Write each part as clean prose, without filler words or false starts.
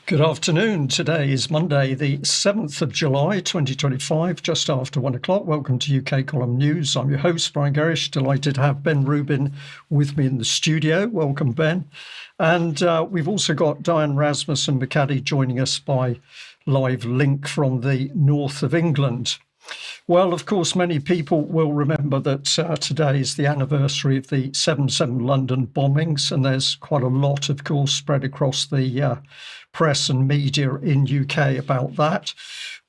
Good afternoon. Today is Monday, the 7th of July, 2025, just after 1 o'clock. Welcome to UK Column News. I'm your host, Brian Gerrish. Delighted to have Ben Rubin with me in the studio. Welcome, Ben. And we've also got Diane Rasmussen McCaddy joining us by live link from the north of England. Well, of course, many people will remember that today is the anniversary of the 7/7 London bombings, and there's quite a lot, of course, spread across the press and media in UK about that.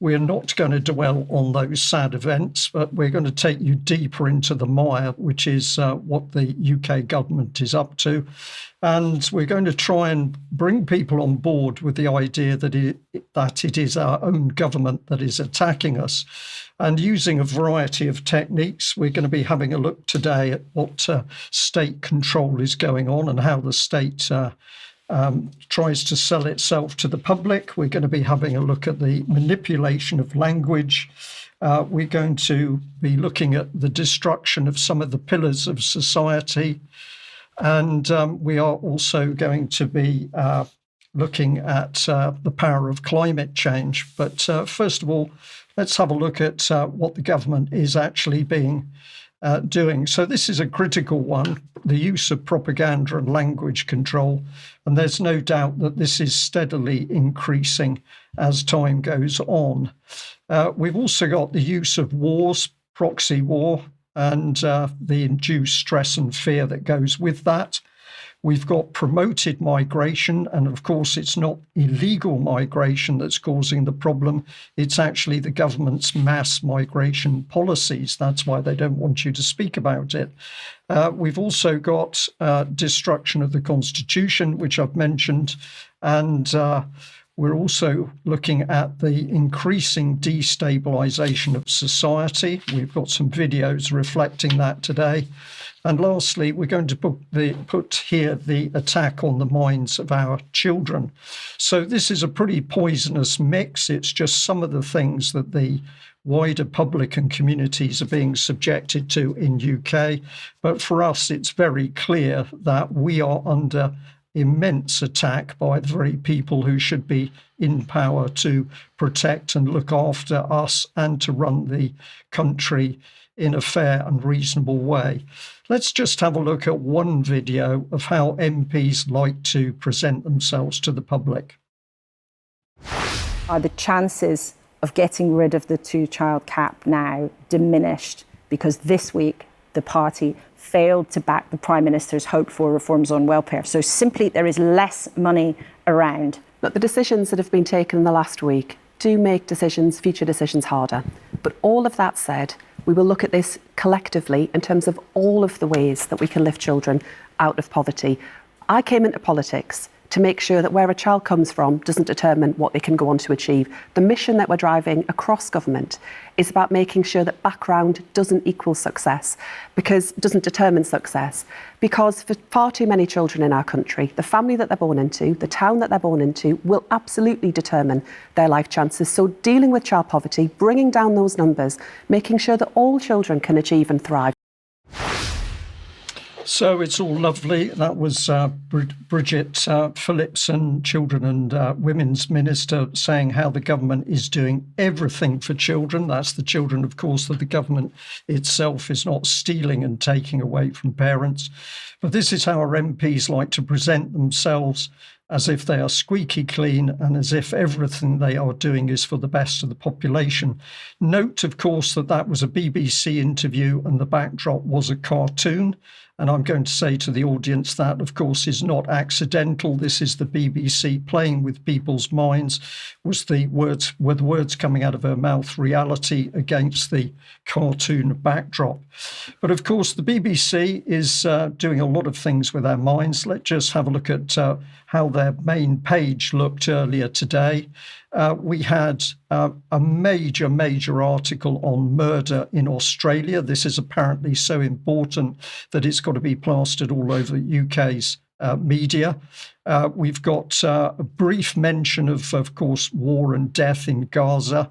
We're not going to dwell on those sad events, but we're going to take you deeper into the mire, which is what the UK government is up to. And we're going to try and bring people on board with the idea that it is our own government that is attacking us. And using a variety of techniques, we're going to be having a look today at what state control is going on and how the state tries to sell itself to the public. We're going to be having a look at the manipulation of language. We're going to be looking at the destruction of some of the pillars of society. And we are also going to be looking at the power of climate change. But first of all, let's have a look at what the government is actually doing. So this is a critical one, the use of propaganda and language control. And there's no doubt that this is steadily increasing as time goes on. We've also got the use of wars, proxy war, and the induced stress and fear that goes with that. We've got promoted migration, and of course it's not illegal migration that's causing the problem. It's actually the government's mass migration policies. That's why they don't want you to speak about it. We've also got destruction of the Constitution, which I've mentioned, and we're also looking at the increasing destabilisation of society. We've got some videos reflecting that today. And lastly, we're going to put here the attack on the minds of our children. So this is a pretty poisonous mix. It's just some of the things that the wider public and communities are being subjected to in UK. But for us, it's very clear that we are under immense attack by the very people who should be in power to protect and look after us and to run the country in a fair and reasonable way. Let's just have a look at one video of how MPs like to present themselves to the public. Are the chances of getting rid of the two-child cap now diminished because this week the party failed to back the Prime Minister's hope for reforms on welfare? So simply there is less money around. But the decisions that have been taken in the last week do make future decisions harder. But all of that said, we will look at this collectively in terms of all of the ways that we can lift children out of poverty. I came into politics to make sure that where a child comes from doesn't determine what they can go on to achieve. The mission that we're driving across government is about making sure that background doesn't equal success, because it doesn't determine success. Because for far too many children in our country, the family that they're born into, the town that they're born into, will absolutely determine their life chances. So dealing with child poverty, bringing down those numbers, making sure that all children can achieve and thrive. So it's all lovely. That was Bridget Phillipson, Children and Women's Minister, saying how the government is doing everything for children. That's the children, of course, that the government itself is not stealing and taking away from parents. But this is how our MPs like to present themselves, as if they are squeaky clean and as if everything they are doing is for the best of the population. Note, of course, that that was a BBC interview and the backdrop was a cartoon. And I'm going to say to the audience that, of course, is not accidental. This is the BBC playing with people's minds. Were the words coming out of her mouth reality against the cartoon backdrop? But of course, the BBC is doing a lot of things with our minds. Let's just have a look at how their main page looked earlier today. We had a major article on murder in Australia. This is apparently so important that it's got to be plastered all over the UK's media. We've got a brief mention of course, war and death in Gaza.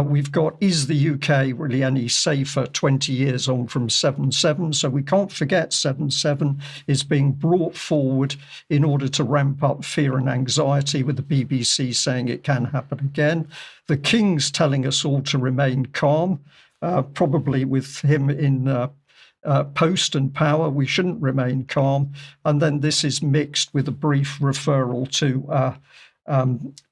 We've got, is the UK really any safer 20 years on from 7/7? So we can't forget 7/7 is being brought forward in order to ramp up fear and anxiety, with the BBC saying it can happen again. The King's telling us all to remain calm, probably with him in post and power. We shouldn't remain calm. And then this is mixed with a brief referral to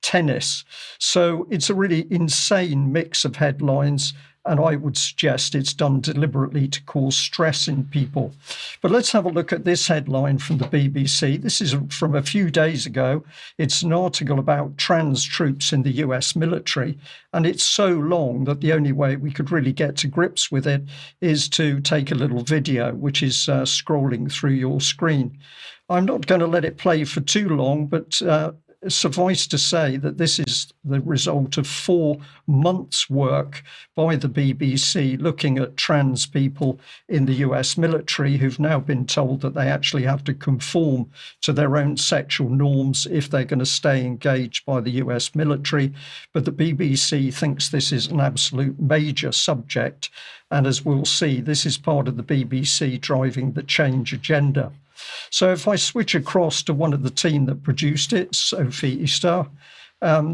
tennis. So it's a really insane mix of headlines, and I would suggest it's done deliberately to cause stress in people. But let's have a look at this headline from the BBC. This is from a few days ago. It's an article about trans troops in the US military, and it's so long that the only way we could really get to grips with it is to take a little video, which is scrolling through your screen. I'm not going to let it play for too long, but suffice to say that this is the result of 4 months' work by the BBC looking at trans people in the US military who've now been told that they actually have to conform to their own sexual norms if they're going to stay engaged by the US military. But the BBC thinks this is an absolute major subject. And as we'll see, this is part of the BBC driving the change agenda. So if I switch across to one of the team that produced it, Sophie Easter,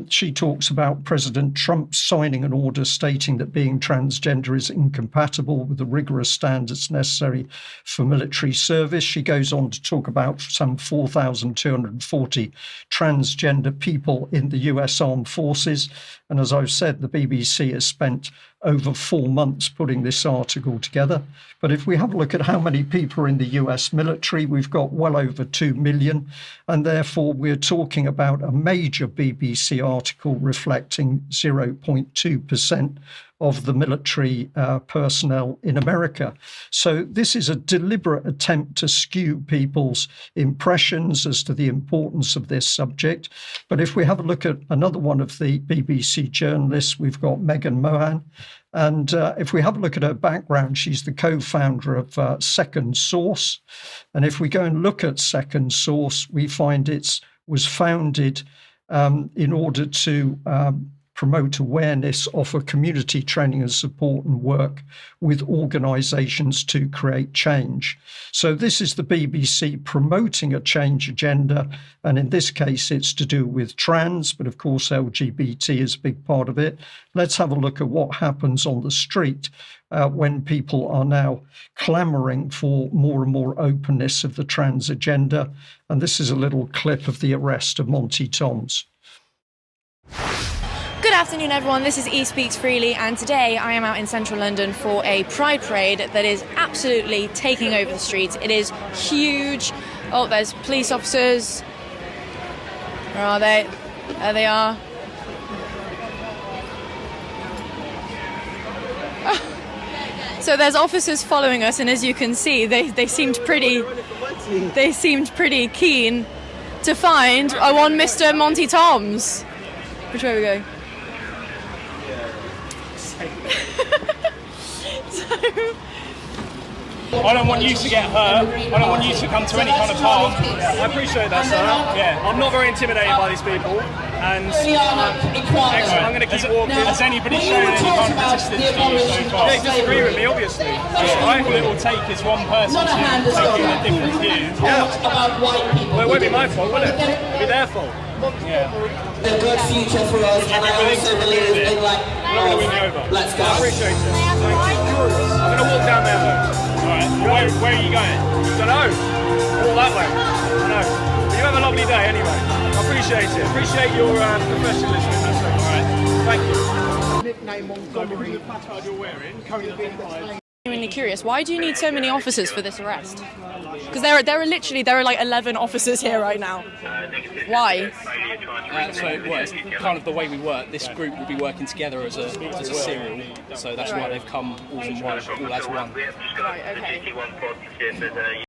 she talks about President Trump signing an order stating that being transgender is incompatible with the rigorous standards necessary for military service. She goes on to talk about some 4,240 transgender people in the US Armed Forces. And as I've said, the BBC has spent over 4 months putting this article together. But if we have a look at how many people are in the US military, we've got well over 2 million. And therefore, we're talking about a major BBC article reflecting 0.2% of the military personnel in America. So this is a deliberate attempt to skew people's impressions as to the importance of this subject. But if we have a look at another one of the BBC journalists, we've got Megan Mohan. And if we have a look at her background, she's the co-founder of Second Source. And if we go and look at Second Source, we find it was founded in order to promote awareness, offer community training and support, and work with organisations to create change. So this is the BBC promoting a change agenda, and in this case it's to do with trans, but of course LGBT is a big part of it. Let's have a look at what happens on the street when people are now clamouring for more and more openness of the trans agenda. And this is a little clip of the arrest of Monty Toms. Good afternoon, everyone. This is E Speaks Freely, and today I am out in central London for a Pride Parade that is absolutely taking over the streets. It is huge. Oh, there's police officers. Where are they? There they are. So there's officers following us, and as you can see, they seemed pretty keen to find one Mr. Monty Toms. Which way are we going? I don't want you to get hurt. I don't want you to come to any kind of harm. I appreciate that, sir. Yeah. I'm not very intimidated by these people, and I'm going to keep walking. Has anybody shown any kind of resistance to you so far? They disagree with me, obviously. Right. All it will take is one person to take in a different view. Yeah. Well, it won't be my fault, will it? It'll be their fault. Yeah. A good future for us, and I also believe in like, We're going to win you over. let's go. I appreciate it. Thank you. I'm going to walk down there, though. Alright. Where are you going? Don't know. All that way. I know. But you have a lovely day anyway. I appreciate it. Appreciate your professionalism in this thing. Alright. Thank you. Nickname Montgomery. The placard you're wearing, currently identified. I'm really curious. Why do you need so many officers for this arrest? Because there are like 11 officers here right now. Why? It's kind of the way we work. This group will be working together as a serial, so that's why they've come all in one, all as one. Right, okay.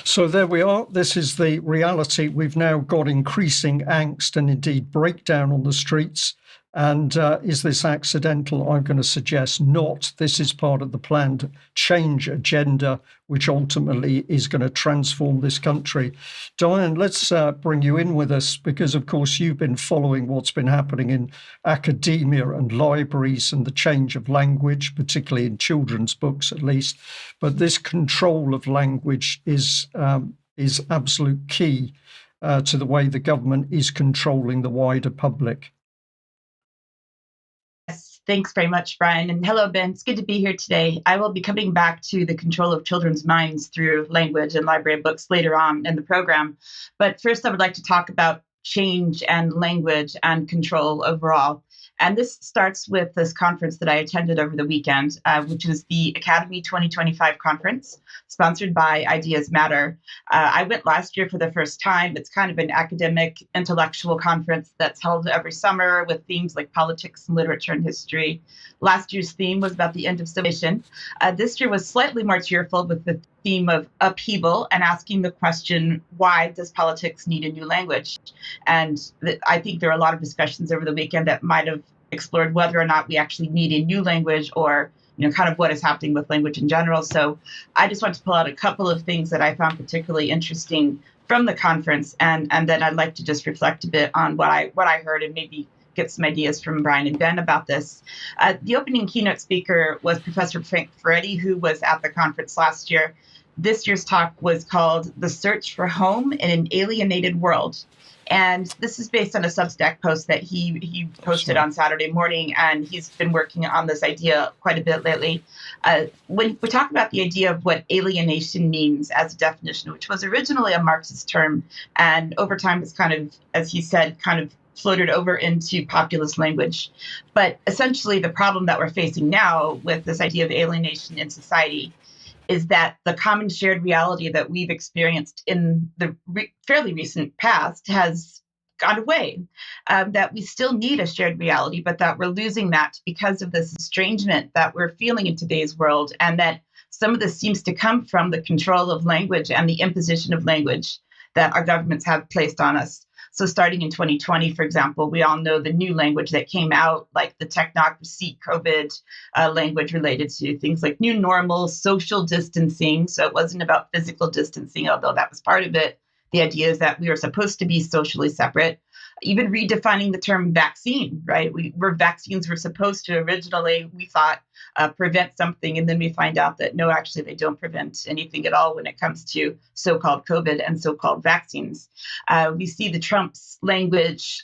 So there we are. This is the reality. We've now got increasing angst and indeed breakdown on the streets And is this accidental? I'm going to suggest not. This is part of the planned change agenda, which ultimately is going to transform this country. Diane, let's bring you in with us because, of course, you've been following what's been happening in academia and libraries and the change of language, particularly in children's books at least. But this control of language is absolute key to the way the government is controlling the wider public. Thanks very much, Brian. And hello, Ben. It's good to be here today. I will be coming back to the control of children's minds through language and library books later on in the program. But first, I would like to talk about change and language and control overall. And this starts with this conference that I attended over the weekend, which is the Academy 2025 conference, sponsored by Ideas Matter. I went last year for the first time. It's kind of an academic, intellectual conference that's held every summer with themes like politics and literature and history. Last year's theme was about the end of civilization. This year was slightly more cheerful with the theme of upheaval and asking the question, why does politics need a new language? And I think there are a lot of discussions over the weekend that might have explored whether or not we actually need a new language or, kind of what is happening with language in general. So I just want to pull out a couple of things that I found particularly interesting from the conference. And then I'd like to just reflect a bit on what I heard and maybe get some ideas from Brian and Ben about this. The opening keynote speaker was Professor Frank Ferretti, who was at the conference last year. This year's talk was called The Search for Home in an Alienated World. And this is based on a Substack post that he posted on Saturday morning, and he's been working on this idea quite a bit lately. When we talk about the idea of what alienation means as a definition, which was originally a Marxist term, and over time it's kind of, as he said, kind of floated over into populist language. But essentially the problem that we're facing now with this idea of alienation in society is that the common shared reality that we've experienced in the fairly recent past has gone away, that we still need a shared reality, but that we're losing that because of this estrangement that we're feeling in today's world, and that some of this seems to come from the control of language and the imposition of language that our governments have placed on us. So starting in 2020, for example, we all know the new language that came out, like the technocracy, COVID language related to things like new normal, social distancing. So it wasn't about physical distancing, although that was part of it. The idea is that we are supposed to be socially separate. Even redefining the term vaccine, right? Vaccines were supposed to originally, we thought, prevent something. And then we find out that no, actually, they don't prevent anything at all when it comes to so-called COVID and so-called vaccines. We see the Trump's language,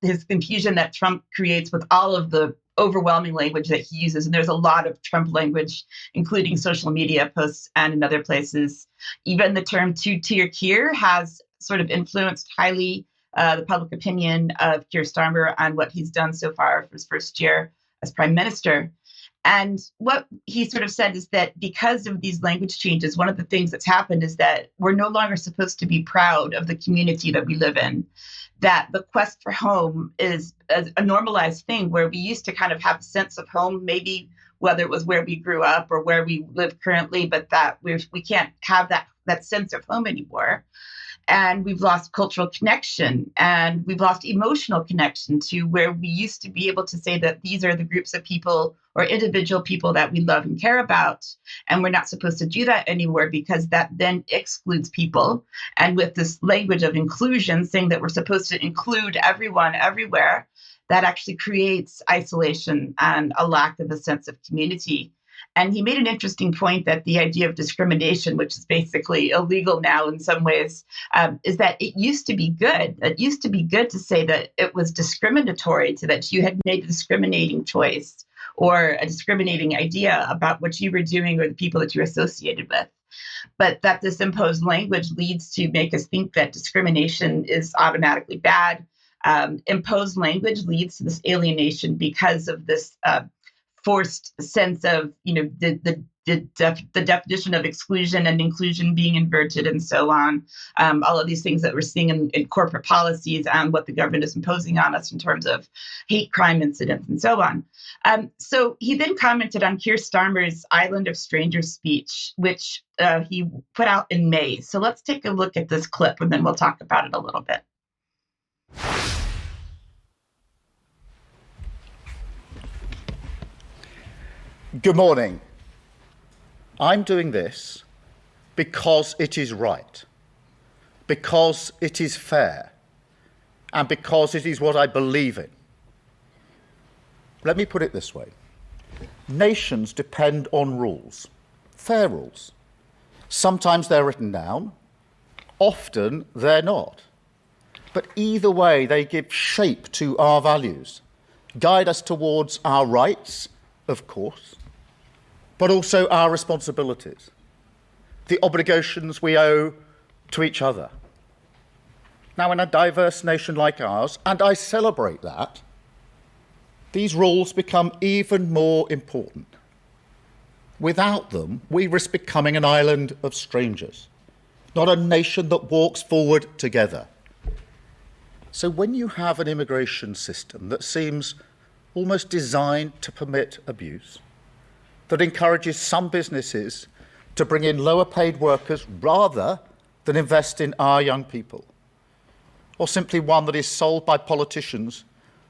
his confusion that Trump creates with all of the overwhelming language that he uses. And there's a lot of Trump language, including social media posts and in other places. Even the term two-tier Keir has sort of influenced highly the public opinion of Keir Starmer and what he's done so far for his first year as prime minister. And what he sort of said is that because of these language changes, one of the things that's happened is that we're no longer supposed to be proud of the community that we live in, that the quest for home is a normalized thing where we used to kind of have a sense of home, maybe whether it was where we grew up or where we live currently, but that we can't have that sense of home anymore. And we've lost cultural connection, and we've lost emotional connection to where we used to be able to say that these are the groups of people or individual people that we love and care about. And we're not supposed to do that anymore because that then excludes people. And with this language of inclusion, saying that we're supposed to include everyone everywhere, that actually creates isolation and a lack of a sense of community. And he made an interesting point that the idea of discrimination, which is basically illegal now in some ways, is that it used to be good. It used to be good to say that it was discriminatory, to that you had made a discriminating choice or a discriminating idea about what you were doing or the people that you're associated with. But that this imposed language leads to make us think that discrimination is automatically bad. Imposed language leads to this alienation because of this forced sense of, the definition of exclusion and inclusion being inverted and so on. All of these things that we're seeing in corporate policies and what the government is imposing on us in terms of hate crime incidents and so on. So he then commented on Keir Starmer's Island of Strangers speech, which he put out in May. So let's take a look at this clip and then we'll talk about it a little bit. Good morning. I'm doing this because it is right, because it is fair, and because it is what I believe in. Let me put it this way. Nations depend on rules, fair rules. Sometimes they're written down, often they're not. But either way, they give shape to our values, guide us towards our rights, of course, but also our responsibilities, the obligations we owe to each other. Now, in a diverse nation like ours, and I celebrate that, these rules become even more important. Without them, we risk becoming an island of strangers, not a nation that walks forward together. So when you have an immigration system that seems almost designed to permit abuse, that encourages some businesses to bring in lower paid workers rather than invest in our young people, or simply one that is sold by politicians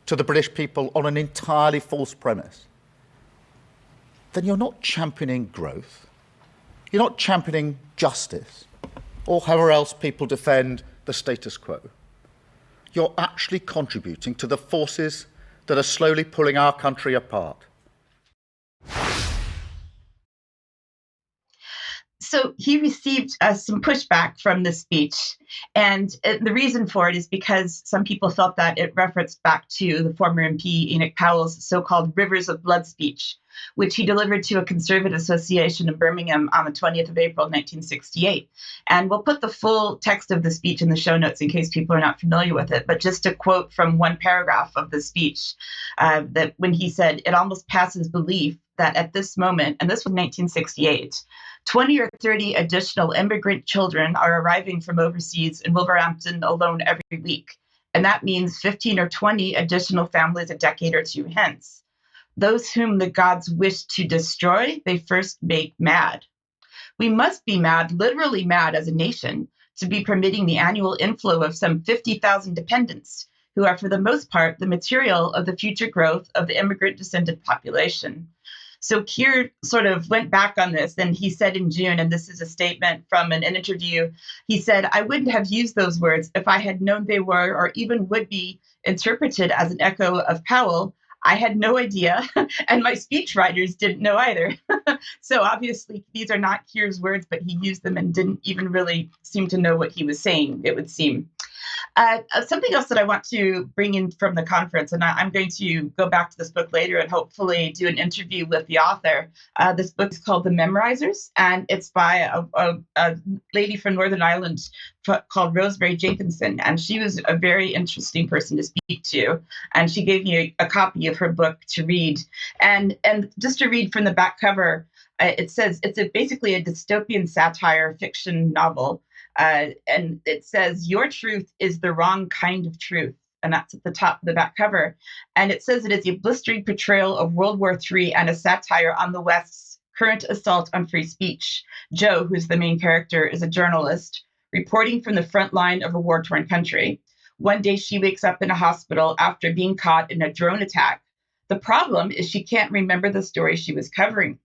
to the British people on an entirely false premise, then you're not championing growth, you're not championing justice, or however else people defend the status quo. You're actually contributing to the forces that are slowly pulling our country apart. So he received some pushback from this speech. And the reason for it is because some people felt that it referenced back to the former MP Enoch Powell's so-called Rivers of Blood speech, which he delivered to a conservative association in Birmingham on the 20th of April, 1968. And we'll put the full text of the speech in the show notes in case people are not familiar with it. But just to quote from one paragraph of the speech, that when he said, "It almost passes belief that at this moment," and this was 1968, 20 or 30 additional immigrant children are arriving from overseas in Wolverhampton alone every week. And that means 15 or 20 additional families a decade or two hence. Those whom the gods wish to destroy, they first make mad. We must be mad, literally mad as a nation, to be permitting the annual inflow of some 50,000 dependents, who are for the most part the material of the future growth of the immigrant descendant population. So Keir sort of went back on this, and he said in June, and this is a statement from an interview, he said, "I wouldn't have used those words if I had known they were or even would be interpreted as an echo of Powell. I had no idea, and my speechwriters didn't know either." So obviously these are not Keir's words, but he used them and didn't even really seem to know what he was saying, it would seem. Something else that I want to bring in from the conference, and I'm going to go back to this book later and hopefully do an interview with the author. This book is called The Memorizers, and it's by a lady from Northern Ireland called Rosemary Jenkinson. And she was a very interesting person to speak to. And she gave me a copy of her book to read. And just to read from the back cover, it says it's basically a dystopian satire fiction novel. And it says, "Your truth is the wrong kind of truth." And that's at the top of the back cover. And it says it is a blistering portrayal of World War III and a satire on the West's current assault on free speech. Jo, who's the main character, is a journalist reporting from the front line of a war-torn country. One day she wakes up in a hospital after being caught in a drone attack. The problem is she can't remember the story she was covering.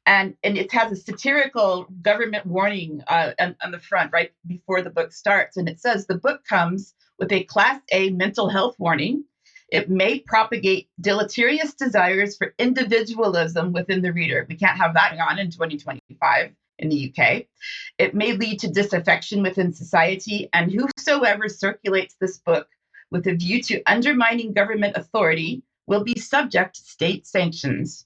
And it has a satirical government warning on the front right before the book starts. And it says the book comes with a Class A mental health warning. It may propagate deleterious desires for individualism within the reader. We can't have that on in 2025 in the UK. It may lead to disaffection within society. And whosoever circulates this book with a view to undermining government authority will be subject to state sanctions.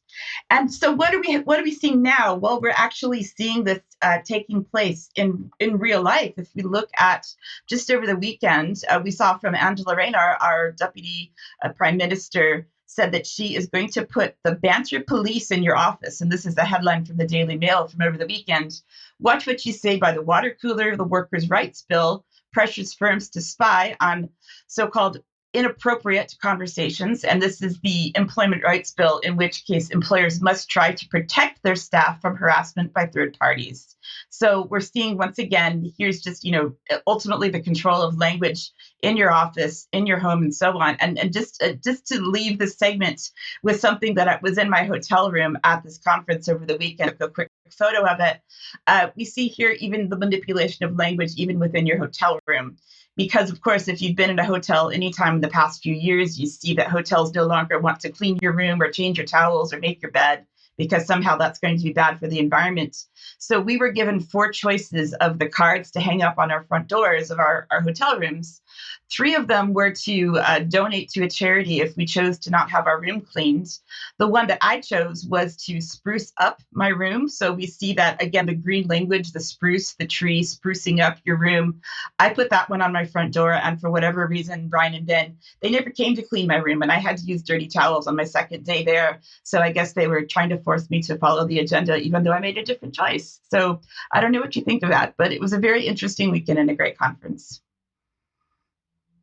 And so what are we seeing now? Well, we're actually seeing this taking place in real life. If we look at just over the weekend, we saw from Angela Rayner, our deputy prime minister, said that she is going to put the banter police in your office. And this is a headline from the Daily Mail from over the weekend. "Watch what you say by the water cooler. The workers' rights bill pressures firms to spy on so-called inappropriate conversations, and this is the employment rights bill, in which case employers must try to protect their staff from harassment by third parties. So we're seeing, once again, here's just, ultimately the control of language in your office, in your home, and so on. And just to leave this segment with something that was in my hotel room at this conference over the weekend, a quick photo of it. We see here even the manipulation of language even within your hotel room. Because, of course, if you've been in a hotel anytime in the past few years, you see that hotels no longer want to clean your room or change your towels or make your bed, because somehow that's going to be bad for the environment. So we were given 4 choices of the cards to hang up on our front doors of our hotel rooms. 3 of them were to donate to a charity if we chose to not have our room cleaned. The one that I chose was to spruce up my room. So we see that, again, the green language, the spruce, the tree, sprucing up your room. I put that one on my front door. And for whatever reason, Brian and Ben, they never came to clean my room. And I had to use dirty towels on my second day there. So I guess they were trying to force me to follow the agenda, even though I made a different choice. So I don't know what you think of that, but it was a very interesting weekend and a great conference.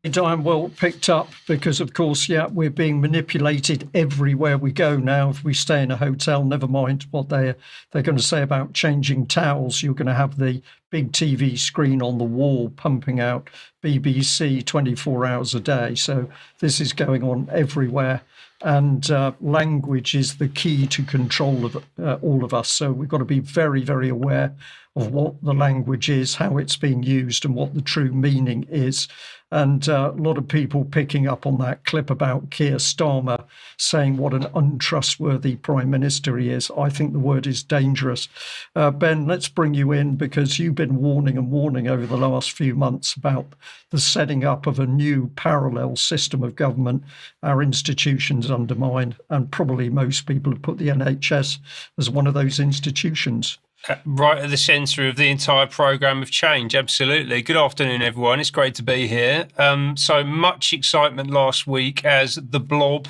Diane, well picked up, because of course, we're being manipulated everywhere we go now. If we stay in a hotel, never mind what they're going to say about changing towels, you're going to have the big TV screen on the wall pumping out BBC 24 hours a day. So this is going on everywhere. And language is the key to control of all of us. So we've got to be very, very aware of what the language is, how it's being used, and what the true meaning is. And a lot of people picking up on that clip about Keir Starmer saying what an untrustworthy Prime Minister he is. I think the word is dangerous. Ben, let's bring you in, because you've been warning over the last few months about the setting up of a new parallel system of government our institutions undermine, and probably most people have put the NHS as one of those institutions. Right at the centre of the entire programme of change, absolutely. Good afternoon, everyone. It's great to be here. So much excitement last week as the Blob,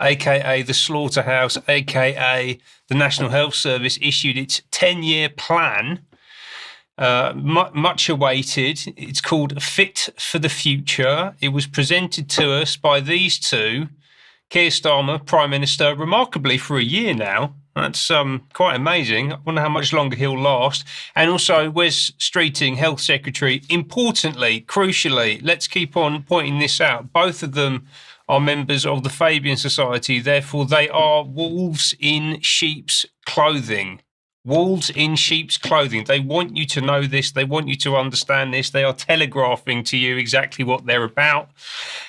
aka the Slaughterhouse, aka the National Health Service, issued its 10-year plan. Much awaited. It's called Fit for the Future. It was presented to us by these two, Keir Starmer, Prime Minister, remarkably for a year now. That's quite amazing. I wonder how much longer he'll last. And also Wes Streeting, Health Secretary. Importantly, crucially, let's keep on pointing this out. Both of them are members of the Fabian Society. Therefore, they are wolves in sheep's clothing. Wolves in sheep's clothing. They want you to know this. They want you to understand this. They are telegraphing to you exactly what they're about.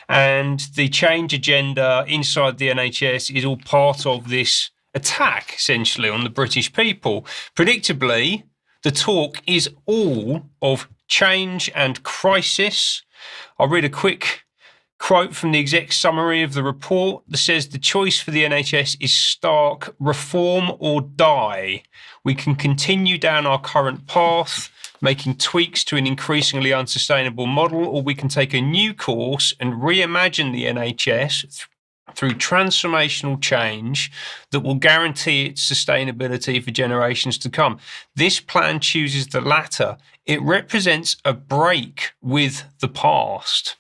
And the change agenda inside the NHS is all part of this attack, essentially, on the British people. Predictably, the talk is all of change and crisis. I'll read a quick quote from the exec summary of the report that says the choice for the NHS is stark: reform or die. We can continue down our current path, making tweaks to an increasingly unsustainable model, or we can take a new course and reimagine the NHS through transformational change that will guarantee its sustainability for generations to come. This plan chooses the latter. It represents a break with the past,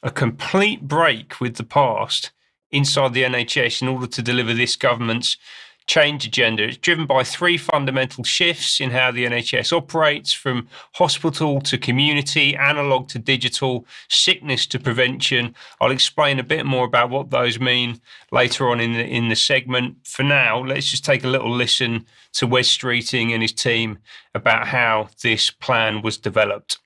a complete break with the past inside the NHS in order to deliver this government's change agenda. It's driven by 3 fundamental shifts in how the NHS operates, from hospital to community, analogue to digital, sickness to prevention. I'll explain a bit more about what those mean later on in the segment. For now, let's just take a little listen to Wes Streeting and his team about how this plan was developed.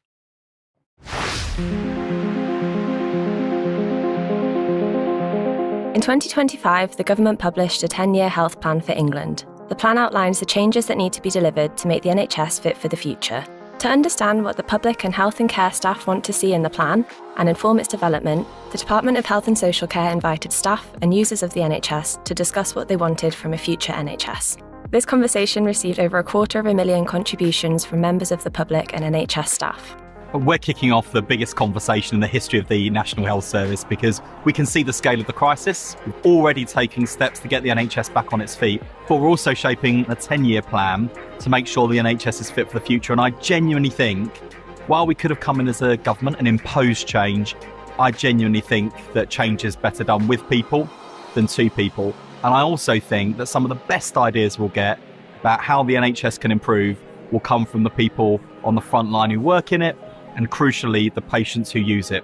In 2025, the government published a 10-year health plan for England. The plan outlines the changes that need to be delivered to make the NHS fit for the future. To understand what the public and health and care staff want to see in the plan and inform its development, the Department of Health and Social Care invited staff and users of the NHS to discuss what they wanted from a future NHS. This conversation received over 250,000 contributions from members of the public and NHS staff. We're kicking off the biggest conversation in the history of the National Health Service because we can see the scale of the crisis. We're already taking steps to get the NHS back on its feet, but we're also shaping a 10-year plan to make sure the NHS is fit for the future. And I genuinely think, while we could have come in as a government and imposed change, I genuinely think that change is better done with people than to people. And I also think that some of the best ideas we'll get about how the NHS can improve will come from the people on the front line who work in it, and crucially, the patients who use it.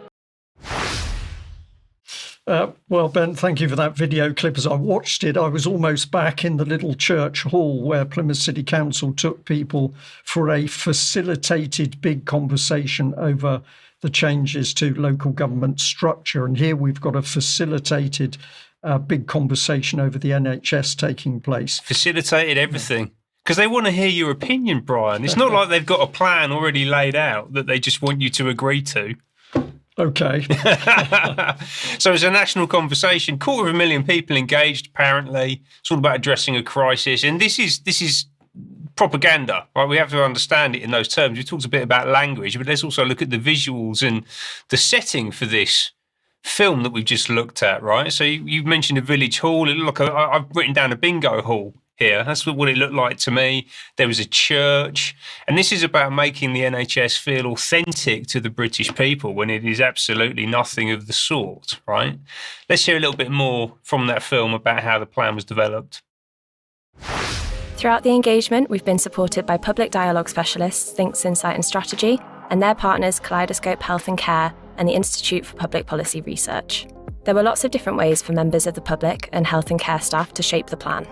Well, Ben, thank you for that video clip. As I watched it, I was almost back in the little church hall where Plymouth City Council took people for a facilitated big conversation over the changes to local government structure. And here we've got a facilitated big conversation over the NHS taking place. Facilitated everything. Because they want to hear your opinion, Brian. It's not like they've got a plan already laid out that they just want you to agree to. Okay. So it's a national conversation. 250,000 people engaged, apparently. It's all about addressing a crisis. And this is propaganda, right? We have to understand it in those terms. We talked a bit about language, but let's also look at the visuals and the setting for this film that we've just looked at, right? So you mentioned a village hall. It looked like I've written down a bingo hall here. That's what it looked like to me. There was a church. And this is about making the NHS feel authentic to the British people when it is absolutely nothing of the sort, right? Let's hear a little bit more from that film about how the plan was developed. Throughout the engagement, we've been supported by public dialogue specialists, Thinks Insight and Strategy, and their partners Kaleidoscope Health and Care and the Institute for Public Policy Research. There were lots of different ways for members of the public and health and care staff to shape the plan.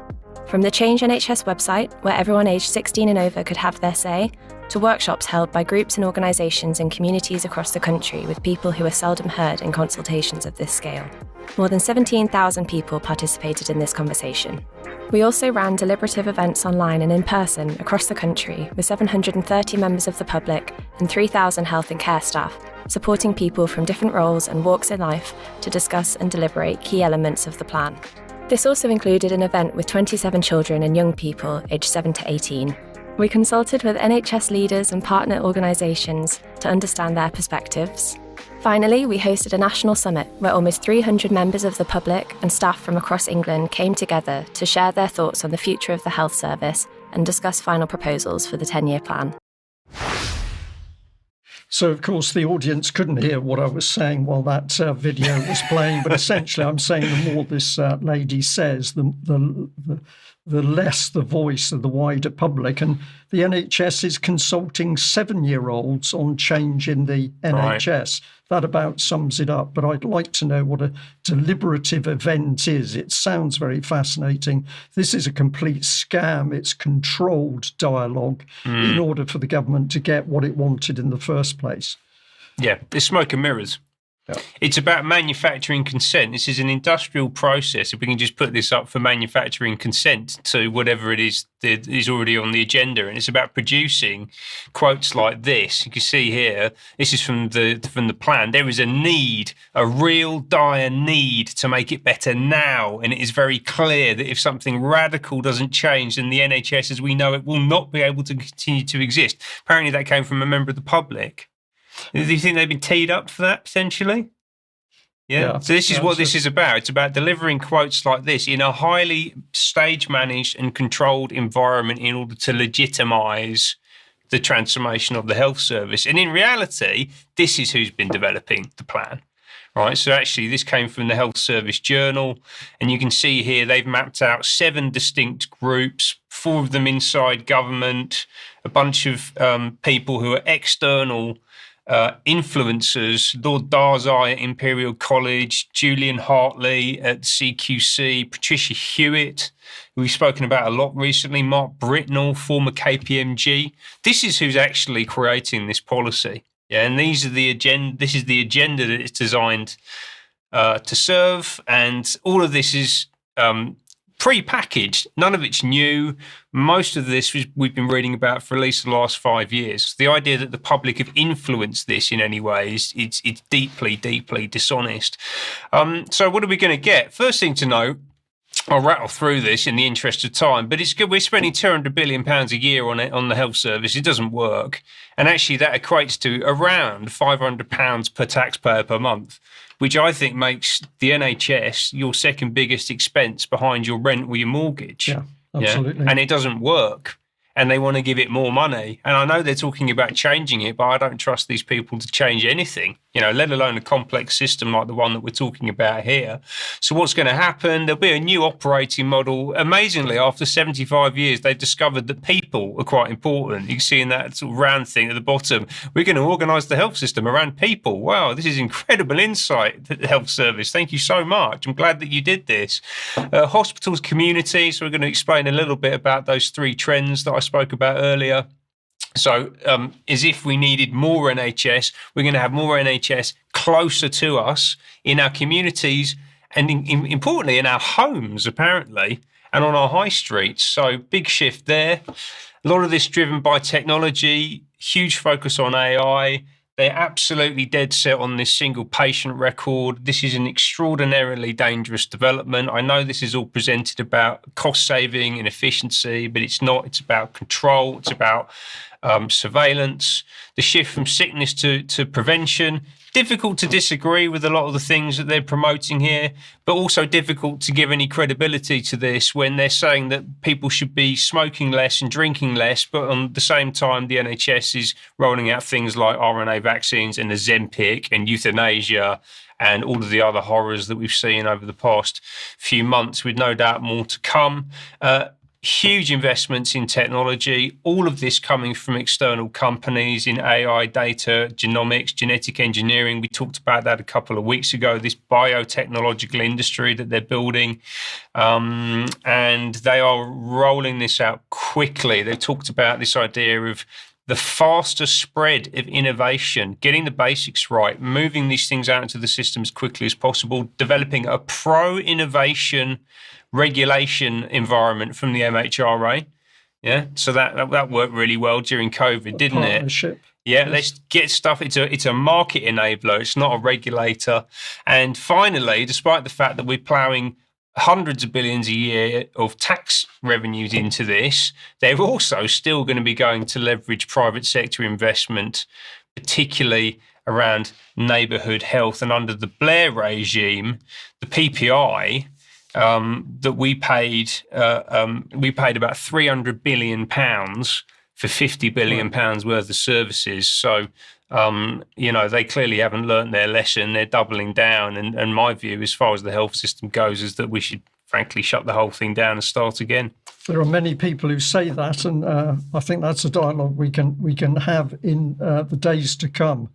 From the Change NHS website, where everyone aged 16 and over could have their say, to workshops held by groups and organisations in communities across the country with people who are seldom heard in consultations of this scale. More than 17,000 people participated in this conversation. We also ran deliberative events online and in person across the country with 730 members of the public and 3,000 health and care staff, supporting people from different roles and walks in life to discuss and deliberate key elements of the plan. This also included an event with 27 children and young people aged 7 to 18. We consulted with NHS leaders and partner organisations to understand their perspectives. Finally, we hosted a national summit where almost 300 members of the public and staff from across England came together to share their thoughts on the future of the health service and discuss final proposals for the 10-year plan. So, of course, the audience couldn't hear what I was saying while that video was playing. But essentially, I'm saying the more this lady says, the less the voice of the wider public. And the NHS is consulting 7-year-olds on change in the NHS. Right. That about sums it up. But I'd like to know what a deliberative event is. It sounds very fascinating. This is a complete scam. It's controlled dialogue in order for the government to get what it wanted in the first place. Yeah, it's smoke and mirrors. Yeah. It's about manufacturing consent. This is an industrial process. If we can just put this up for manufacturing consent to whatever it is that is already on the agenda, and it's about producing quotes like this. You can see here. This is from the plan. There is a need, a real dire need, to make it better now, and it is very clear that if something radical doesn't change, then the NHS, as we know it, will not be able to continue to exist. Apparently, that came from a member of the public. Do you think they've been teed up for that, potentially? Yeah. So this is what this is about. It's about delivering quotes like this in a highly stage-managed and controlled environment in order to legitimise the transformation of the health service. And in reality, this is who's been developing the plan. Right, so actually this came from the Health Service Journal, and you can see here they've mapped out 7 distinct groups, 4 of them inside government, a bunch of people who are external influencers, Lord Darzai at Imperial College, Julian Hartley at CQC, Patricia Hewitt, who we've spoken about a lot recently, Mark Britnell, former KPMG. This is who's actually creating this policy. Yeah, and these are the agenda. This is the agenda that it's designed to serve, and all of this is pre-packaged. None of it's new. Most of this we've been reading about for at least the last 5 years. The idea that the public have influenced this in any way is it's deeply, deeply dishonest. So what are we going to get? First thing to know, I'll rattle through this in the interest of time, but it's good. We're spending £200 billion a year on it, on the health service. It doesn't work. And actually that equates to around £500 per taxpayer per month, which I think makes the NHS your second biggest expense behind your rent or your mortgage. Yeah, absolutely. Yeah? And it doesn't work. and they want to give it more money. And I know they're talking about changing it, but I don't trust these people to change anything, let alone a complex system like the one that we're talking about here. So what's going to happen? There'll be a new operating model. Amazingly, after 75 years, they've discovered that people are quite important. You can see in that sort of round thing at the bottom, we're going to organise the health system around people. Wow, this is incredible insight, the health service. Thank you so much. I'm glad that you did this. Hospitals, community. So we're going to explain a little bit about those three trends that I spoke about earlier. So as if we needed more NHS, we're going to have more NHS closer to us in our communities and importantly in our homes, apparently, and on our high streets. So big shift there. A lot of this driven by technology, huge focus on AI. They're absolutely dead set on this single patient record. This is an extraordinarily dangerous development. I know this is all presented about cost saving and efficiency, but it's not. It's about control. It's about surveillance. The shift from sickness to prevention. Difficult to disagree with a lot of the things that they're promoting here, but also difficult to give any credibility to this when they're saying that people should be smoking less and drinking less, but on the same time, the NHS is rolling out things like RNA vaccines and Ozempic and euthanasia and all of the other horrors that we've seen over the past few months, with no doubt more to come. Huge investments in technology, all of this coming from external companies in AI, data, genomics, genetic engineering. We talked about that a couple of weeks ago, this biotechnological industry that they're building. And they are rolling this out quickly. They talked about this idea of the faster spread of innovation, getting the basics right, moving these things out into the system as quickly as possible, developing a pro-innovation regulation environment from the MHRA. Yeah, so that worked really well during COVID, didn't it? Yeah, let's get stuff. It's a market enabler. It's not a regulator. And finally, despite the fact that we're ploughing hundreds of billions a year of tax revenues into this, they're also still going to be going to leverage private sector investment, particularly around neighbourhood health. And under the Blair regime, the PPI that we paid about £300 billion for £50 billion worth of services. So, they clearly haven't learnt their lesson. They're doubling down. And my view, as far as the health system goes, is that we should frankly shut the whole thing down and start again. There are many people who say that, and I think that's a dialogue we can have in the days to come.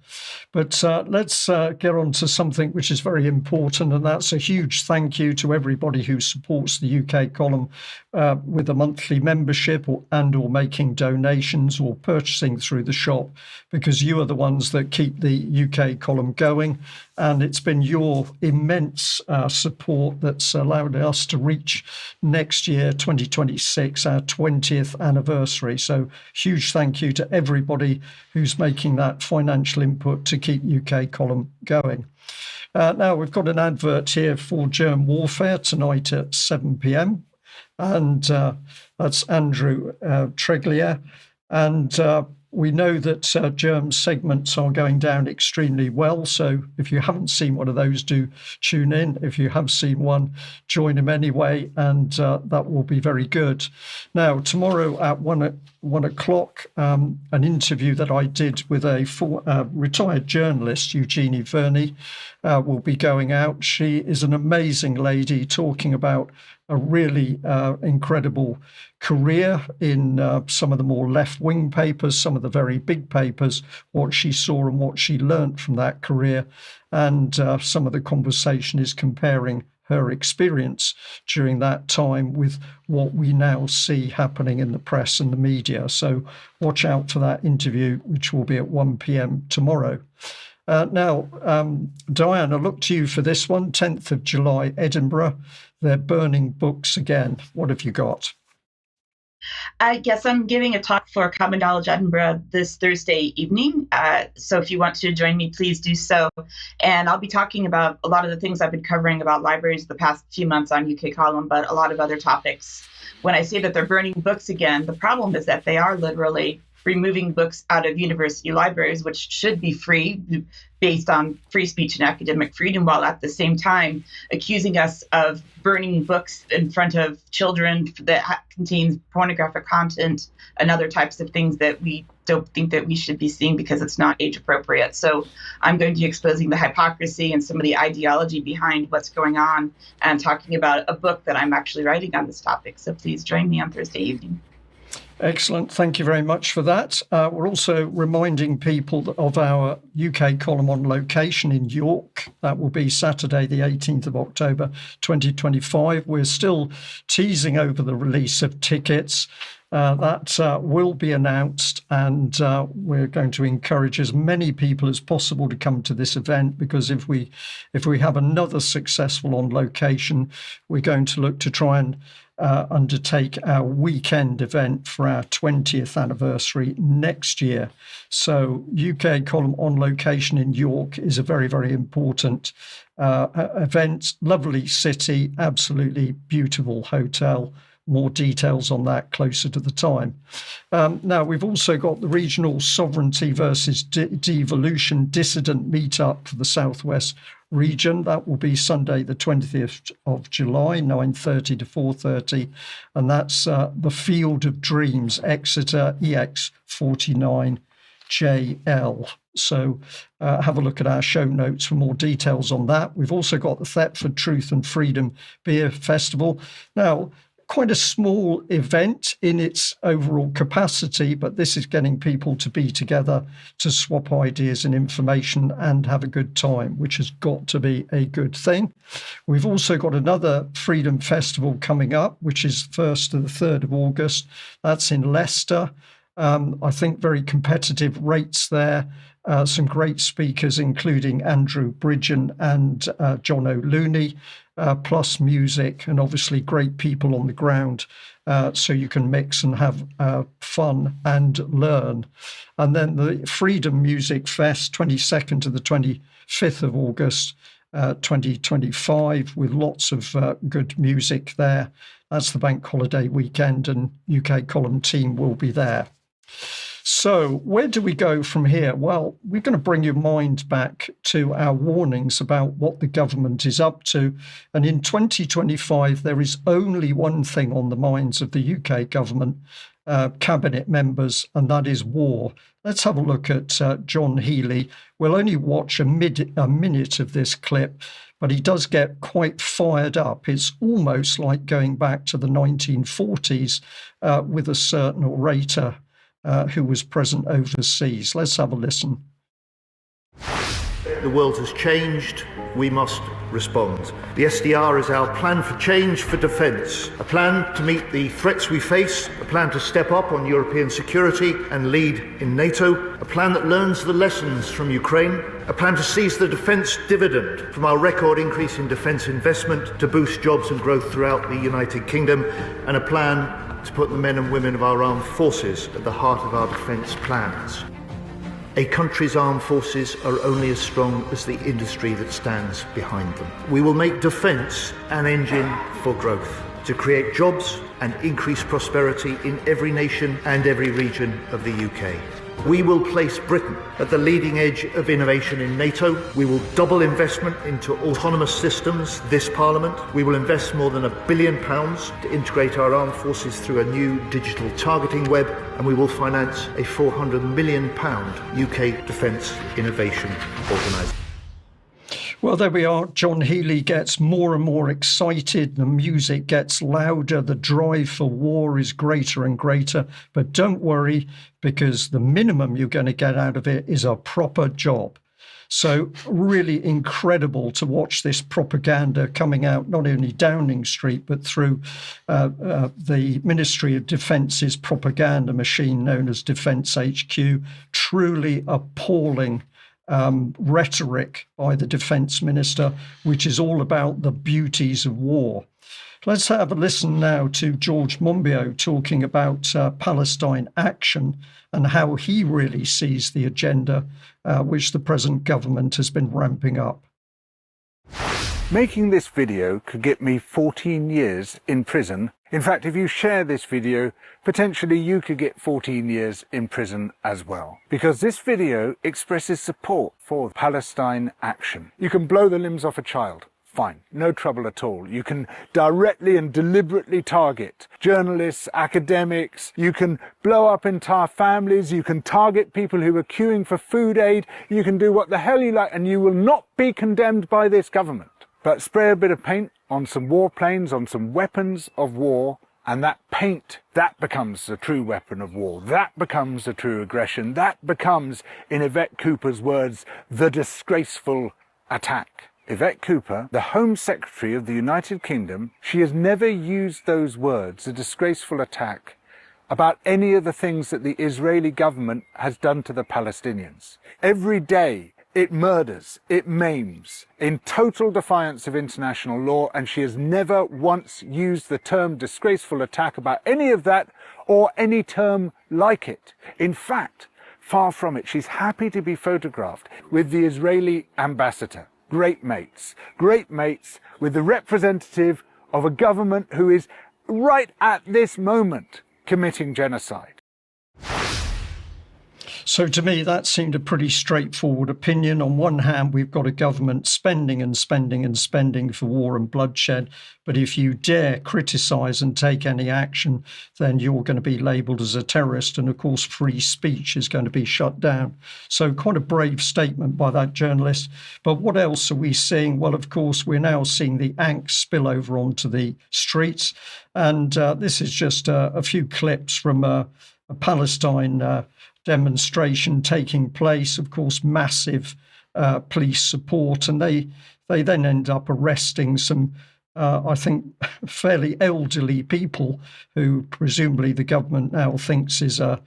But let's get on to something which is very important, and that's a huge thank you to everybody who supports the UK column with a monthly membership or making donations or purchasing through the shop, because you are the ones that keep the UK column going. And it's been your immense support that's allowed us to reach next year, 2026, our 20th anniversary. So huge thank you to everybody who's making that financial input to keep UK column going. Now, we've got an advert here for Germ Warfare tonight at 7 p.m. And that's Andrew Treglier. And we know that germ segments are going down extremely well. So if you haven't seen one of those, do tune in. If you have seen one, join him anyway, and that will be very good. Now, tomorrow at 1 o'clock, an interview that I did with a retired journalist, Eugenie Verney, will be going out. She is an amazing lady talking about a really incredible career in some of the more left-wing papers, some of the very big papers, what she saw and what she learnt from that career. And some of the conversation is comparing her experience during that time with what we now see happening in the press and the media. So watch out for that interview, which will be at 1 p.m. tomorrow. Now, Diane, I look to you for this one, 10th of July, Edinburgh. They're burning books again. What have you got? Yes, I'm giving a talk for Common Knowledge Edinburgh this Thursday evening. So if you want to join me, please do so. And I'll be talking about a lot of the things I've been covering about libraries the past few months on UK Column, but a lot of other topics. When I say that they're burning books again, the problem is that they are literally removing books out of university libraries, which should be free. based on free speech and academic freedom, while at the same time accusing us of burning books in front of children that contains pornographic content and other types of things that we don't think that we should be seeing because it's not age appropriate. So I'm going to be exposing the hypocrisy and some of the ideology behind what's going on and talking about a book that I'm actually writing on this topic. So please join me on Thursday evening. Excellent. Thank you very much for that. We're also reminding people of our UK column on location in York. That will be Saturday, the 18th of October, 2025. We're still teasing over the release of tickets. That will be announced, and we're going to encourage as many people as possible to come to this event, because if we have another successful on location, we're going to look to try and undertake our weekend event for our 20th anniversary next year. So UK column on location in York is a very, very important event. Lovely city, absolutely beautiful hotel. More details on that closer to the time. Now, we've also got the Regional Sovereignty versus Devolution Dissident Meetup for the Southwest region. That will be Sunday, the 20th of July, 9:30 to 4:30. And that's the Field of Dreams, Exeter EX49JL. So have a look at our show notes for more details on that. We've also got the Thetford Truth and Freedom Beer Festival. Now, quite a small event in its overall capacity, but this is getting people to be together to swap ideas and information and have a good time, which has got to be a good thing. We've also got another Freedom Festival coming up, which is 1st to the 3rd of August. That's in Leicester. I think very competitive rates there. Some great speakers, including Andrew Bridgen and John O'Looney, plus music, and obviously great people on the ground, so you can mix and have fun and learn. And then the Freedom Music Fest, 22nd to the 25th of August, 2025, with lots of good music there. That's the bank holiday weekend, and UK column team will be there. So where do we go from here? Well, we're going to bring your mind back to our warnings about what the government is up to. And in 2025, there is only one thing on the minds of the UK government cabinet members, and that is war. Let's have a look at John Healey. We'll only watch a minute of this clip, but he does get quite fired up. It's almost like going back to the 1940s with a certain orator who was present overseas. Let's have a listen. The world has changed. We must respond. The SDR is our plan for change for defence, a plan to meet the threats we face, a plan to step up on European security and lead in NATO, a plan that learns the lessons from Ukraine, a plan to seize the defence dividend from our record increase in defence investment to boost jobs and growth throughout the United Kingdom, and a plan to put the men and women of our armed forces at the heart of our defence plans. A country's armed forces are only as strong as the industry that stands behind them. We will make defence an engine for growth, to create jobs and increase prosperity in every nation and every region of the UK. We will place Britain at the leading edge of innovation in NATO. We will double investment into autonomous systems this Parliament. We will invest more than £1 billion to integrate our armed forces through a new digital targeting web, and we will finance a £400 million UK Defence Innovation Organisation. Well, there we are. John Healey gets more and more excited. The music gets louder. The drive for war is greater and greater. But don't worry, because the minimum you're going to get out of it is a proper job. So really incredible to watch this propaganda coming out, not only Downing Street, but through the Ministry of Defence's propaganda machine known as Defence HQ. Truly appalling rhetoric by the Defence Minister, which is all about the beauties of war. Let's have a listen now to George Monbiot talking about Palestine action and how he really sees the agenda which the present government has been ramping up. Making this video could get me 14 years in prison In fact, if you share this video, potentially you could get 14 years in prison as well. Because this video expresses support for Palestine action. You can blow the limbs off a child. Fine, no trouble at all. You can directly and deliberately target journalists, academics. You can blow up entire families. You can target people who are queuing for food aid. You can do what the hell you like, and you will not be condemned by this government. But spray a bit of paint on some warplanes, on some weapons of war, and that paint, that becomes a true weapon of war. That becomes a true aggression. That becomes, in Yvette Cooper's words, the disgraceful attack. Yvette Cooper, the Home Secretary of the United Kingdom, she has never used those words, a disgraceful attack, about any of the things that the Israeli government has done to the Palestinians. Every day, it murders, it maims, in total defiance of international law, and she has never once used the term disgraceful attack about any of that or any term like it. In fact, far from it, she's happy to be photographed with the Israeli ambassador. Great mates with the representative of a government who is right at this moment committing genocide. So to me, that seemed a pretty straightforward opinion. On one hand, we've got a government spending and spending and spending for war and bloodshed. But if you dare criticise and take any action, then you're going to be labelled as a terrorist. And of course, free speech is going to be shut down. So quite a brave statement by that journalist. But what else are we seeing? Well, of course, we're now seeing the angst spill over onto the streets. And this is just a few clips from a Palestine demonstration taking place, of course, massive police support, and they then end up arresting some, I think, fairly elderly people who presumably the government now thinks is a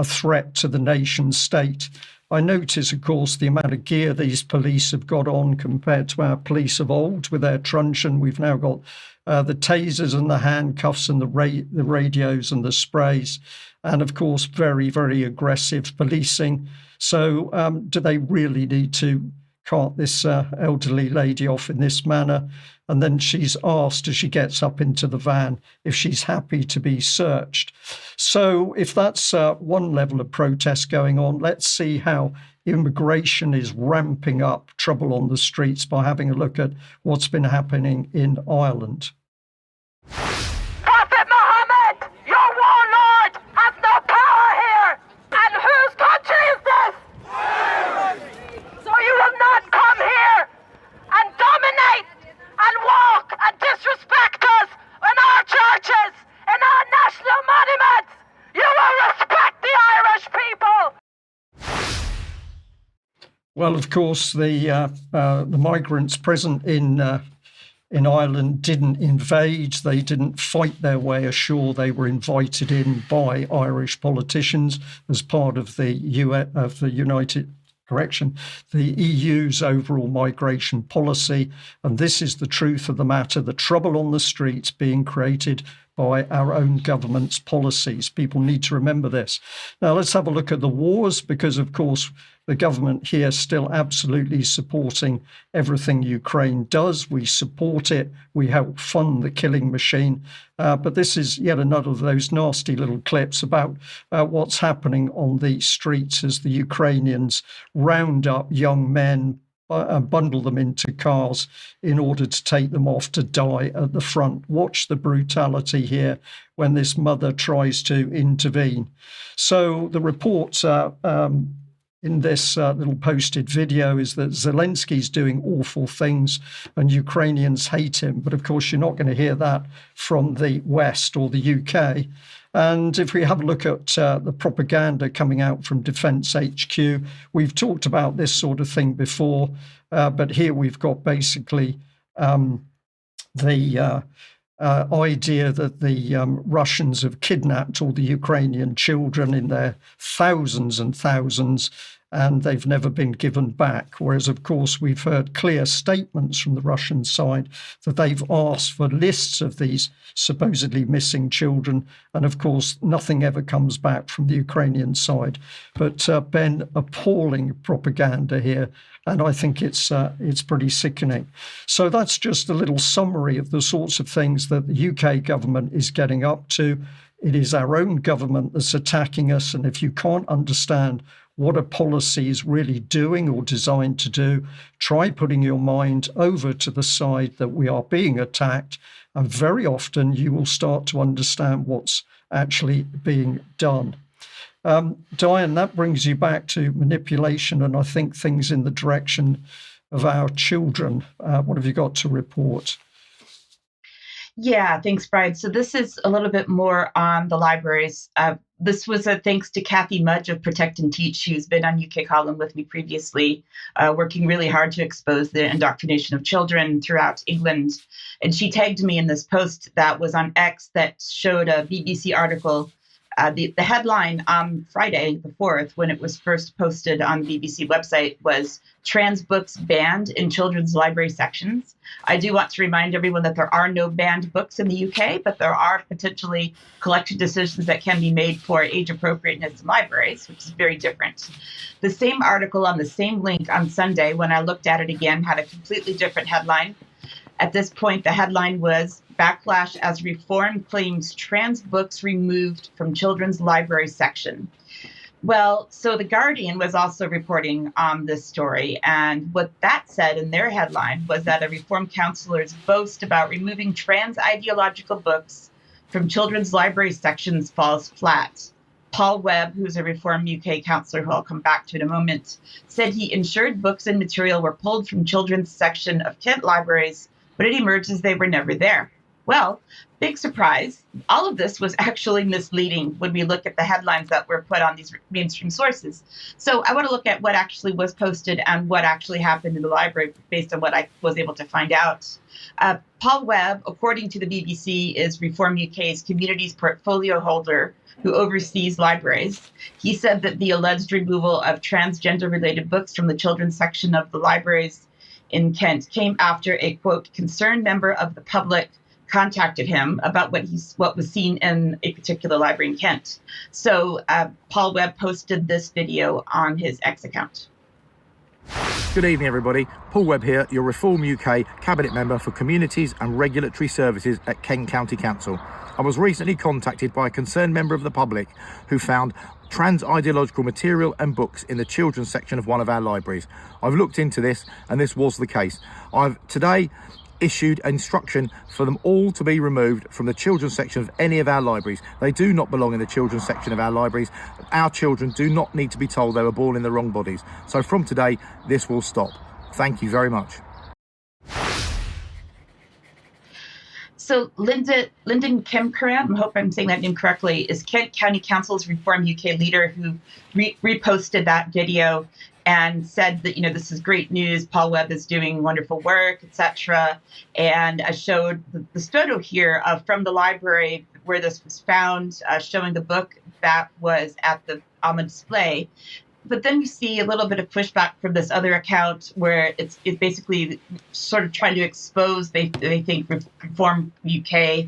threat to the nation state. I notice, of course, the amount of gear these police have got on compared to our police of old with their truncheon. We've now got the tasers and the handcuffs and the radios and the sprays. And of course, very, very aggressive policing. So do they really need to cart this elderly lady off in this manner? And then she's asked as she gets up into the van if she's happy to be searched. So if that's one level of protest going on, let's see how immigration is ramping up trouble on the streets by having a look at what's been happening in Ireland. Well, of course, the migrants present in Ireland didn't invade. They didn't fight their way ashore. They were invited in by Irish politicians as part of the EU's overall migration policy. And this is the truth of the matter, the trouble on the streets being created by our own government's policies. People need to remember this. Now, let's have a look at the wars, because, of course, the government here still absolutely supporting everything Ukraine does. We support it. We help fund the killing machine. But this is yet another of those nasty little clips about what's happening on the streets as the Ukrainians round up young men, bundle them into cars in order to take them off to die at the front. Watch the brutality here when this mother tries to intervene. So the report in this little posted video is that Zelensky's doing awful things and Ukrainians hate him. But of course, you're not going to hear that from the West or the UK. And if we have a look at the propaganda coming out from Defence HQ, we've talked about this sort of thing before, but here we've got basically the idea that the Russians have kidnapped all the Ukrainian children in their thousands and thousands, and they've never been given back. Whereas, of course, we've heard clear statements from the Russian side that they've asked for lists of these supposedly missing children. And of course, nothing ever comes back from the Ukrainian side. But Ben, appalling propaganda here. And I think it's pretty sickening. So that's just a little summary of the sorts of things that the UK government is getting up to. It is our own government that's attacking us. And if you can't understand what a policy is really doing or designed to do, try putting your mind over to the side that we are being attacked. And very often you will start to understand what's actually being done. Diane, that brings you back to manipulation and I think things in the direction of our children. What have you got to report? Yeah, thanks, Bride. So this is a little bit more on the libraries. This was thanks to Kathy Mudge of Protect and Teach, who's been on UK Column with me previously, working really hard to expose the indoctrination of children throughout England. And she tagged me in this post that was on X that showed a BBC article. The headline on Friday, the 4th, when it was first posted on the BBC website, was "Trans Books Banned in Children's Library Sections." I do want to remind everyone that there are no banned books in the UK, but there are potentially collection decisions that can be made for age appropriateness in libraries, which is very different. The same article on the same link on Sunday, when I looked at it again, had a completely different headline. At this point, the headline was "Backlash as Reform Claims Trans Books Removed from Children's Library Section." Well, so The Guardian was also reporting on this story. And what that said in their headline was that a Reform councillor's boast about removing trans ideological books from children's library sections falls flat. Paul Webb, who's a Reform UK councillor who I'll come back to in a moment, said he ensured books and material were pulled from children's section of Kent libraries, but it emerges they were never there. Well, big surprise. All of this was actually misleading when we look at the headlines that were put on these mainstream sources. So I want to look at what actually was posted and what actually happened in the library based on what I was able to find out. Paul Webb, according to the BBC, is Reform UK's communities portfolio holder who oversees libraries. He said that the alleged removal of transgender-related books from the children's section of the libraries in Kent came after a, quote, concerned member of the public contacted him about what was seen in a particular library in Kent. So Paul Webb posted this video on his X account. Good evening, everybody. Paul Webb here, your Reform UK Cabinet Member for Communities and Regulatory Services at Kent County Council. I was recently contacted by a concerned member of the public who found trans ideological material and books in the children's section of one of our libraries. I've looked into this and this was the case. I've today issued instruction for them all to be removed from the children's section of any of our libraries. They do not belong in the children's section of our libraries. Our children do not need to be told they were born in the wrong bodies. So from today, this will stop. Thank you very much. So Lyndon Kemkaram, I hope I'm saying that name correctly, is Kent County Council's Reform UK leader who reposted that video and said that, this is great news. Paul Webb is doing wonderful work, etc. And I showed the photo here from the library where this was found, showing the book that was on the display. But then you see a little bit of pushback from this other account where it's basically sort of trying to expose, they think, Reform UK,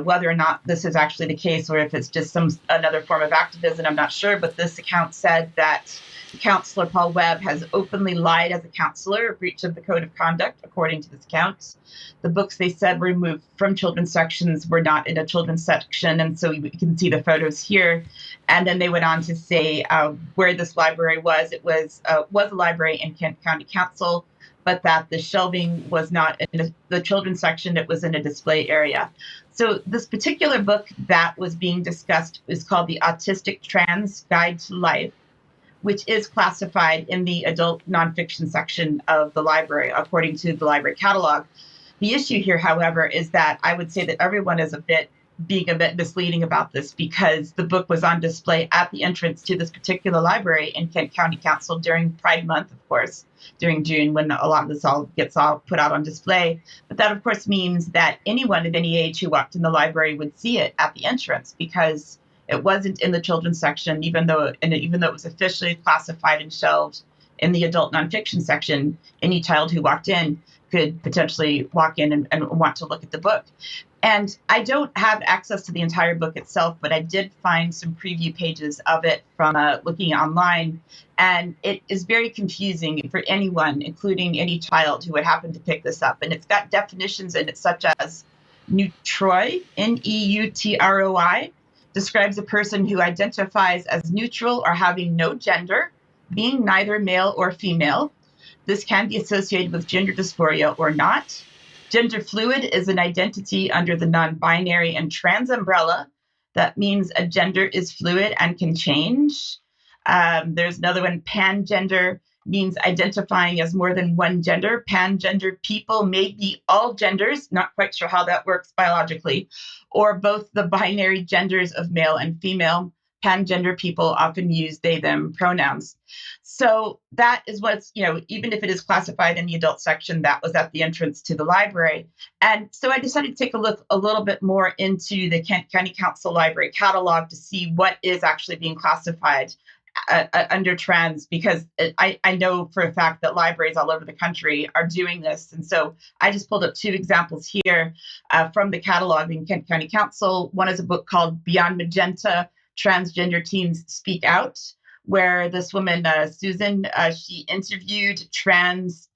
whether or not this is actually the case or if it's just another form of activism, I'm not sure. But this account said that Councillor Paul Webb has openly lied as a councillor, a breach of the code of conduct, according to this account. The books they said were removed from children's sections were not in a children's section, and so you can see the photos here. And then they went on to say where this library was. It was a library in Kent County Council, but that the shelving was not in the children's section. It was in a display area. So this particular book that was being discussed is called The Autistic Trans Guide to Life, which is classified in the adult nonfiction section of the library, according to the library catalog. The issue here, however, is that I would say that everyone is being a bit misleading about this because the book was on display at the entrance to this particular library in Kent County Council during Pride Month, of course, during June, when a lot of this gets put out on display. But that, of course, means that anyone of any age who walked in the library would see it at the entrance because It wasn't in the children's section, even though it was officially classified and shelved in the adult nonfiction section. Any child who walked in could potentially walk in and want to look at the book. And I don't have access to the entire book itself, but I did find some preview pages of it from looking online. And it is very confusing for anyone, including any child who would happen to pick this up. And it's got definitions in it such as neutroi, Neutroi, describes a person who identifies as neutral or having no gender, being neither male or female. This can be associated with gender dysphoria or not. Gender fluid is an identity under the non-binary and trans umbrella. That means a gender is fluid and can change. There's another one, pangender, means identifying as more than one gender. Pangender people may be all genders, not quite sure how that works biologically, or both the binary genders of male and female. Pangender people often use they, them pronouns. So that is what's, even if it is classified in the adult section, that was at the entrance to the library. And so I decided to take a look a little bit more into the Kent County Council Library catalog to see what is actually being classified under trans, because I know for a fact that libraries all over the country are doing this. And so I just pulled up two examples here from the catalog in Kent County Council. One is a book called Beyond Magenta, Transgender Teens Speak Out, where this woman, Susan, she interviewed trans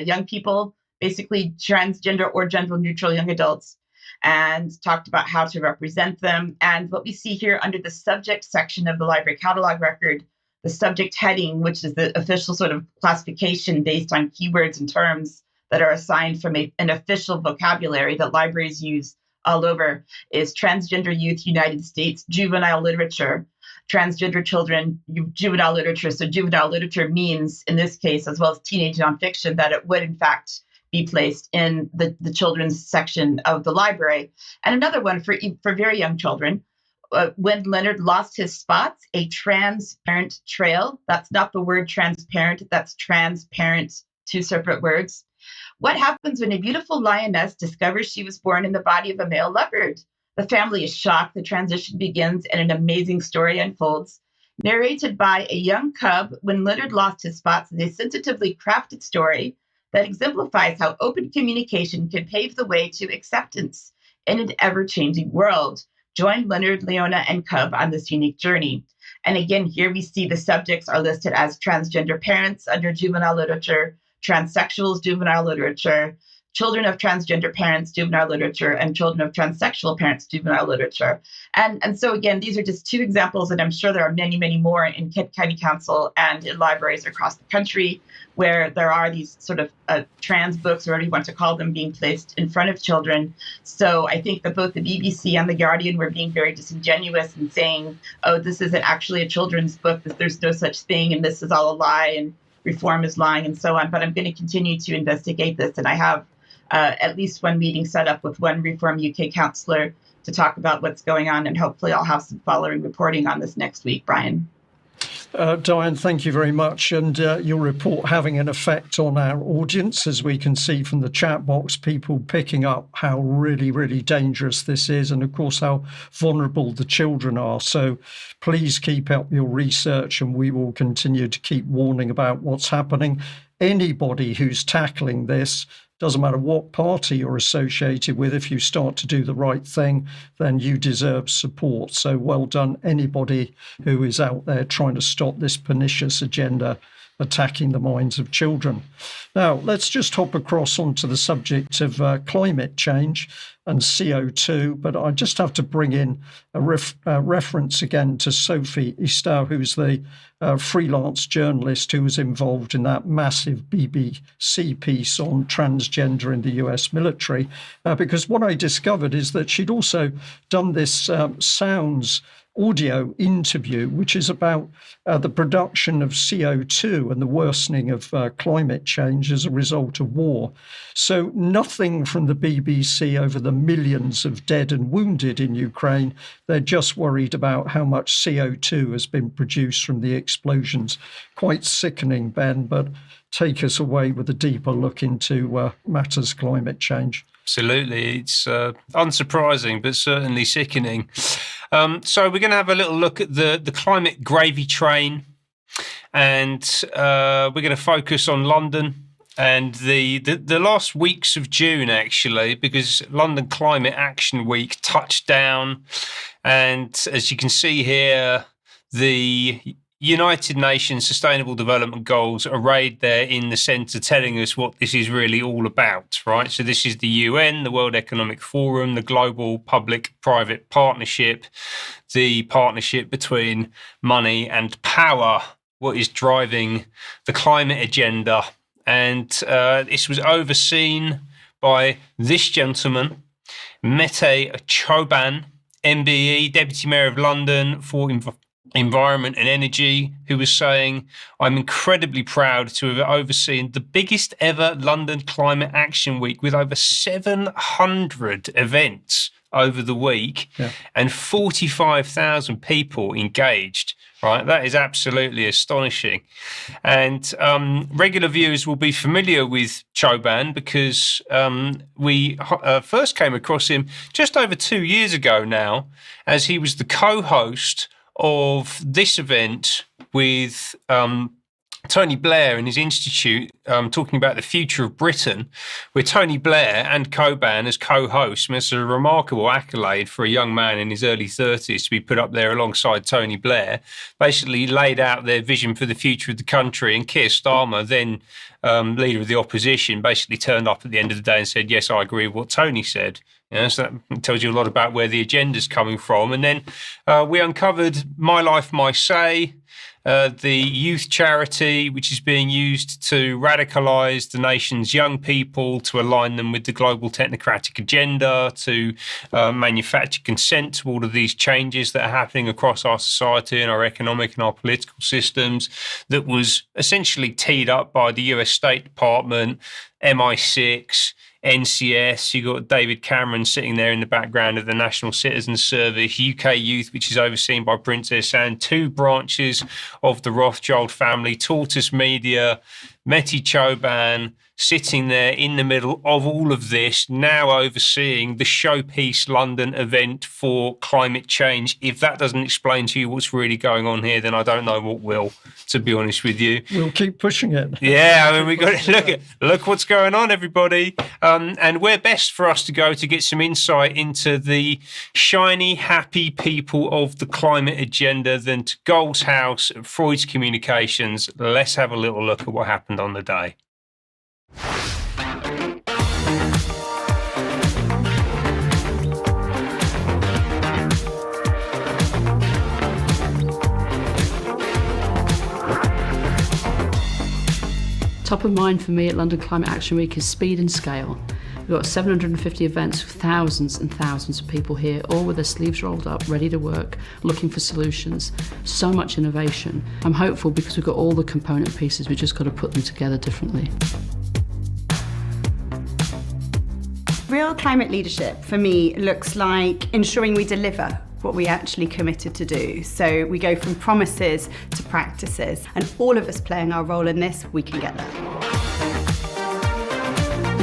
young people, basically transgender or gender neutral young adults, and talked about how to represent them. And what we see here under the subject section of the library catalog record, the subject heading, which is the official sort of classification based on keywords and terms that are assigned from an official vocabulary that libraries use all over, is transgender youth, United States, juvenile literature, transgender children, juvenile literature. So juvenile literature means, in this case, as well as teenage nonfiction, that it would in fact be placed in the children's section of the library. And another one for very young children, When Leonard Lost His Spots, a transparent trail. That's not the word transparent, that's transparent, two separate words. What happens when a beautiful lioness discovers she was born in the body of a male leopard? The family is shocked, the transition begins, and an amazing story unfolds. Narrated by a young cub, When Leonard Lost His Spots is a sensitively crafted story that exemplifies how open communication can pave the way to acceptance in an ever-changing world. Join Leonard, Leona, and Cub on this unique journey. And again, here we see the subjects are listed as transgender parents under juvenile literature, transsexuals, juvenile literature, children of transgender parents, juvenile literature, and children of transsexual parents, juvenile literature. And so again, these are just two examples, and I'm sure there are many, many more in Kent County Council and in libraries across the country where there are these sort of trans books, or whatever you want to call them, being placed in front of children. So I think that both the BBC and The Guardian were being very disingenuous in saying, oh, this isn't actually a children's book, there's no such thing, and this is all a lie, and Reform is lying, and so on. But I'm going to continue to investigate this, and I have at least one meeting set up with one Reform UK councillor to talk about what's going on, and hopefully I'll have some following reporting on this next week, Brian. Diane, thank you very much. And your report having an effect on our audience, as we can see from the chat box, people picking up how really, really dangerous this is, and of course how vulnerable the children are. So please keep up your research, and we will continue to keep warning about what's happening. Anybody who's tackling this, doesn't matter what party you're associated with, if you start to do the right thing, then you deserve support. So well done, anybody who is out there trying to stop this pernicious agenda attacking the minds of children. Now, let's just hop across onto the subject of climate change and CO2, but I just have to bring in a reference again to Sophie Istou, who's the freelance journalist who was involved in that massive BBC piece on transgender in the US military, because what I discovered is that she'd also done this sounds audio interview, which is about the production of CO2 and the worsening of climate change as a result of war. So nothing from the BBC over the millions of dead and wounded in Ukraine. They're just worried about how much CO2 has been produced from the explosions. Quite sickening, Ben, but take us away with a deeper look into matters climate change. Absolutely. It's unsurprising, but certainly sickening. So we're going to have a little look at the climate gravy train, and we're going to focus on London and the last weeks of June, actually, because London Climate Action Week touched down. And as you can see here, the United Nations Sustainable Development Goals arrayed there in the centre, telling us what this is really all about, right? So this is the UN, the World Economic Forum, the global public-private partnership, the partnership between money and power, what is driving the climate agenda. And this was overseen by this gentleman, Mete Choban, MBE, Deputy Mayor of London for Environment and Energy, who was saying, "I'm incredibly proud to have overseen the biggest ever London Climate Action Week with over 700 events over the week and 45,000 people engaged." Right, that is absolutely astonishing. And regular viewers will be familiar with Choban because we first came across him just over 2 years ago now, as he was the co-host of this event with Tony Blair and his institute, talking about the future of Britain, where Tony Blair and Choban as co-hosts. I mean, it's a remarkable accolade for a young man in his early 30s to be put up there alongside Tony Blair, basically laid out their vision for the future of the country. And Keir Starmer, then leader of the opposition, basically turned up at the end of the day and said, "Yes, I agree with what Tony said." So that tells you a lot about where the agenda's coming from. And then we uncovered My Life, My Say, the youth charity, which is being used to radicalise the nation's young people, to align them with the global technocratic agenda, to manufacture consent to all of these changes that are happening across our society and our economic and our political systems, that was essentially teed up by the US State Department, MI6, NCS. You got David Cameron sitting there in the background of the National Citizens Service, UK Youth, which is overseen by Princess Anne, two branches of the Rothschild family, Tortoise Media, Mete Choban, sitting there in the middle of all of this, now overseeing the Showpiece London event for climate change. If that doesn't explain to you what's really going on here, then I don't know what will, to be honest with you. We'll keep pushing it. Yeah, I mean, we got to look what's going on, everybody. And where best for us to go to get some insight into the shiny, happy people of the climate agenda than to Gold's House at Freud's Communications. Let's have a little look at what happened on the day. Top of mind for me at London Climate Action Week is speed and scale. We've got 750 events with thousands and thousands of people here, all with their sleeves rolled up, ready to work, looking for solutions. So much innovation. I'm hopeful because we've got all the component pieces, we've just got to put them together differently. Real climate leadership for me looks like ensuring we deliver what we actually committed to do. So we go from promises to practices, and all of us playing our role in this, we can get there.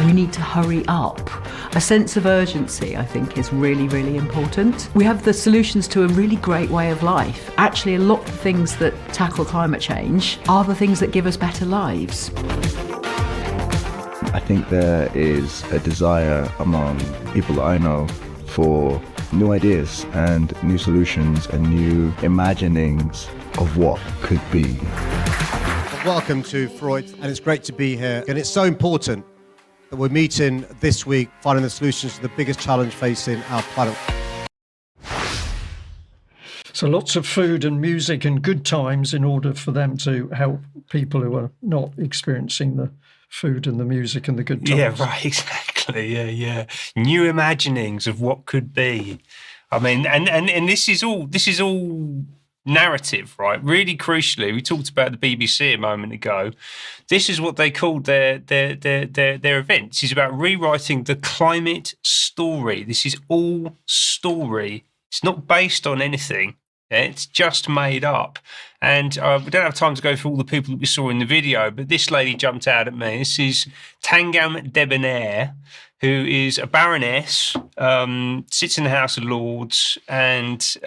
We need to hurry up. A sense of urgency, I think, is really, really important. We have the solutions to a really great way of life. Actually, a lot of the things that tackle climate change are the things that give us better lives. I think there is a desire among people that I know for new ideas and new solutions and new imaginings of what could be. Welcome to Freud, and it's great to be here. And it's so important that we're meeting this week, finding the solutions to the biggest challenge facing our planet. So lots of food and music and good times in order for them to help people who are not experiencing the food and the music and the good times. Yeah, right, exactly. Yeah. New imaginings of what could be. I mean, and this is all narrative, right? Really crucially, we talked about the BBC a moment ago. This is what they called their event. This is about rewriting the climate story. This is all story. It's not based on anything. It's just made up. And we don't have time to go through all the people that we saw in the video, but this lady jumped out at me. This is Tangam Debonair, who is a baroness, sits in the House of Lords, and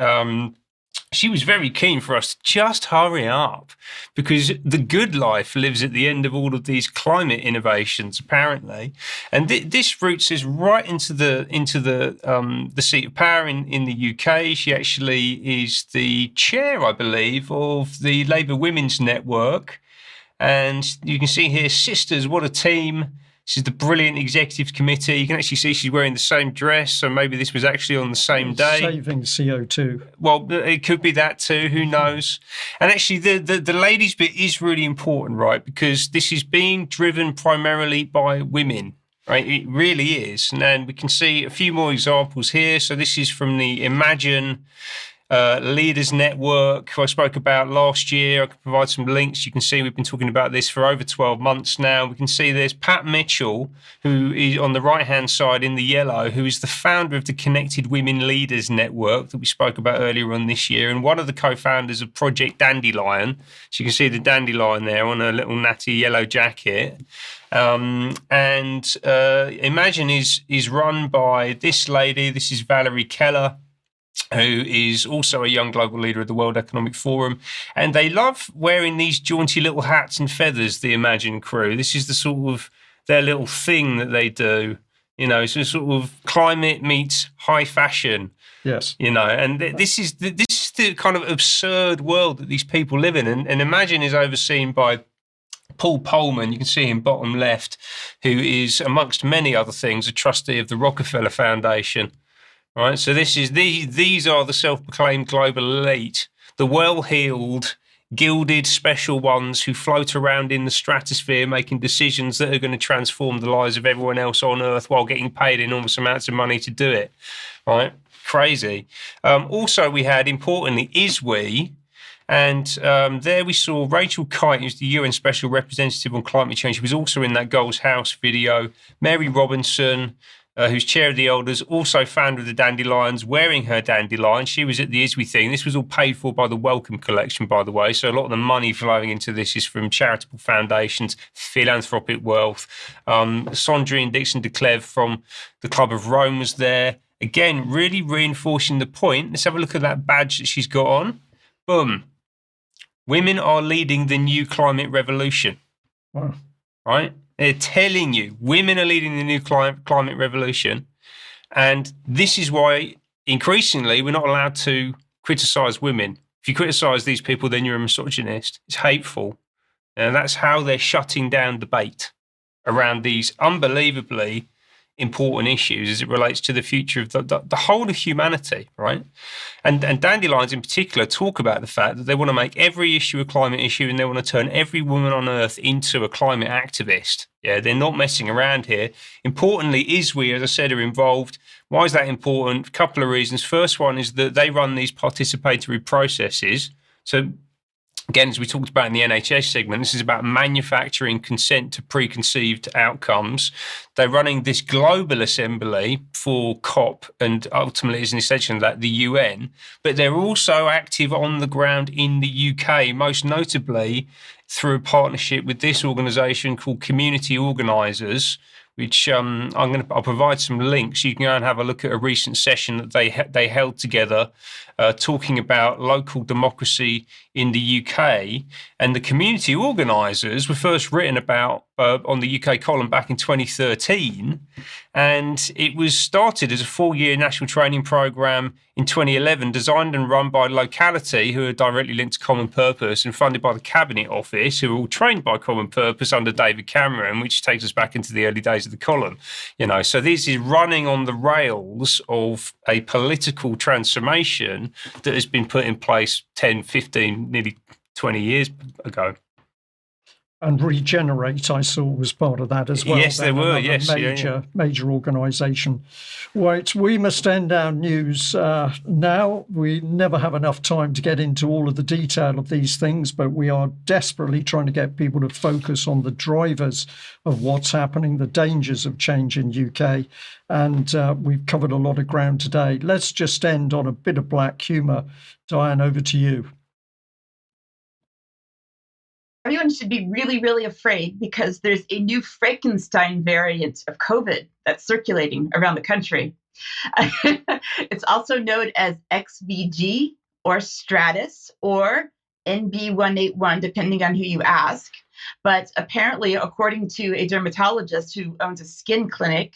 she was very keen for us to just hurry up because the good life lives at the end of all of these climate innovations, apparently. And this roots us right into the seat of power in the UK. She actually is the chair, I believe, of the Labour Women's Network. And you can see here, sisters, what a team. This is the brilliant executive committee. You can actually see she's wearing the same dress, so maybe this was actually on the same day. Saving CO2. Well, it could be that too, who knows? And actually, the ladies bit is really important, right? Because this is being driven primarily by women, right? It really is. And we can see a few more examples here. So this is from the Imagine Leaders Network, who I spoke about last year. I can provide some links. You can see we've been talking about this for over 12 months now. We can see there's Pat Mitchell, who is on the right-hand side in the yellow, who is the founder of the Connected Women Leaders Network that we spoke about earlier on this year, and one of the co-founders of Project Dandelion. So you can see the dandelion there on a little natty yellow jacket. Imagine is run by this lady. This is Valerie Keller, who is also a young global leader of the World Economic Forum. And they love wearing these jaunty little hats and feathers, the Imagine crew. This is the sort of their little thing that they do, you know, so sort of climate meets high fashion. Yes. You know, and this is the kind of absurd world that these people live in. And Imagine is overseen by Paul Polman, you can see him bottom left, who is, amongst many other things, a trustee of the Rockefeller Foundation. Right, so these are the self-proclaimed global elite, the well-heeled, gilded special ones who float around in the stratosphere making decisions that are going to transform the lives of everyone else on Earth while getting paid enormous amounts of money to do it. Right, crazy. Also, we had, importantly, ISWE, and there we saw Rachel Kite, who's the UN Special Representative on Climate Change. She was also in that Goals House video. Mary Robinson, who's chair of the elders, also founder of the Dandelions, wearing her dandelion. She was at the ISWE thing. This was all paid for by the Wellcome Collection, by the way. So a lot of the money flowing into this is from charitable foundations, philanthropic wealth. Sandrine Dixon de Clèves from the Club of Rome was there. Again, really reinforcing the point. Let's have a look at that badge that she's got on. Boom. Women are leading the new climate revolution. Wow. Right? They're telling you women are leading the new climate revolution. And this is why increasingly we're not allowed to criticize women. If you criticize these people, then you're a misogynist. It's hateful. And that's how they're shutting down debate around these unbelievably important issues as it relates to the future of the whole of humanity, right? And Dandelions in particular talk about the fact that they want to make every issue a climate issue and they want to turn every woman on Earth into a climate activist. Yeah, they're not messing around here. Importantly, ISWE, as I said, are involved. Why is that important? A couple of reasons. First one is that they run these participatory processes. So again, as we talked about in the NHS segment, this is about manufacturing consent to preconceived outcomes. They're running this global assembly for COP and ultimately as an extension of that, the UN, but they're also active on the ground in the UK, most notably through a partnership with this organisation called Community Organisers, which I'll provide some links. You can go and have a look at a recent session that they held together, talking about local democracy in the UK. And the community organisers were first written about on the UK column back in 2013, and it was started as a 4-year national training programme in 2011, designed and run by locality who are directly linked to Common Purpose and funded by the Cabinet Office, who are all trained by Common Purpose under David Cameron, which takes us back into the early days of the column. You know, so this is running on the rails of a political transformation that has been put in place 10, 15, nearly 20 years ago. And Regenerate, I saw, was part of that as well. Yes, they were. Yes, major organisation. Right, we must end our news now. We never have enough time to get into all of the detail of these things, but we are desperately trying to get people to focus on the drivers of what's happening, the dangers of change in UK, and we've covered a lot of ground today. Let's just end on a bit of black humour. Diane, over to you. Everyone should be really, really afraid because there's a new Frankenstein variant of COVID that's circulating around the country. It's also known as XVG or Stratus or NB181, depending on who you ask. But apparently, according to a dermatologist who owns a skin clinic,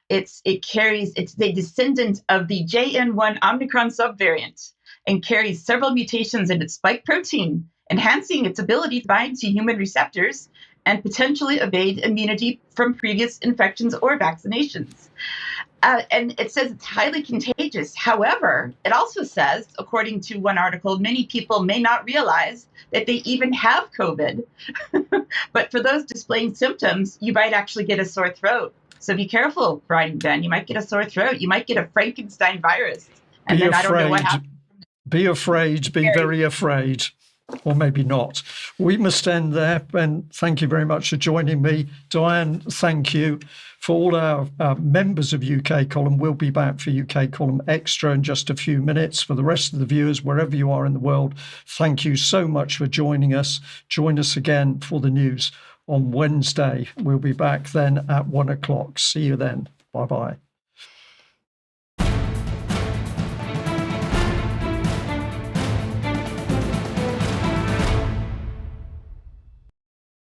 it's a descendant of the JN1 Omicron subvariant and carries several mutations in its spike protein, enhancing its ability to bind to human receptors and potentially evade immunity from previous infections or vaccinations. And it says it's highly contagious. However, it also says, according to one article, many people may not realize that they even have COVID. But for those displaying symptoms, you might actually get a sore throat. So be careful, Brian and Ben. You might get a sore throat. You might get a Frankenstein virus. And Be then afraid. I don't know what happens. Be afraid. Be very afraid. Or maybe not. We must end there. Ben, thank you very much for joining me. Diane, thank you. For all our members of UK Column, we'll be back for UK Column Extra in just a few minutes. For the rest of the viewers, wherever you are in the world, thank you so much for joining us. Join us again for the news on Wednesday. We'll be back then at 1 o'clock. See you then. Bye-bye.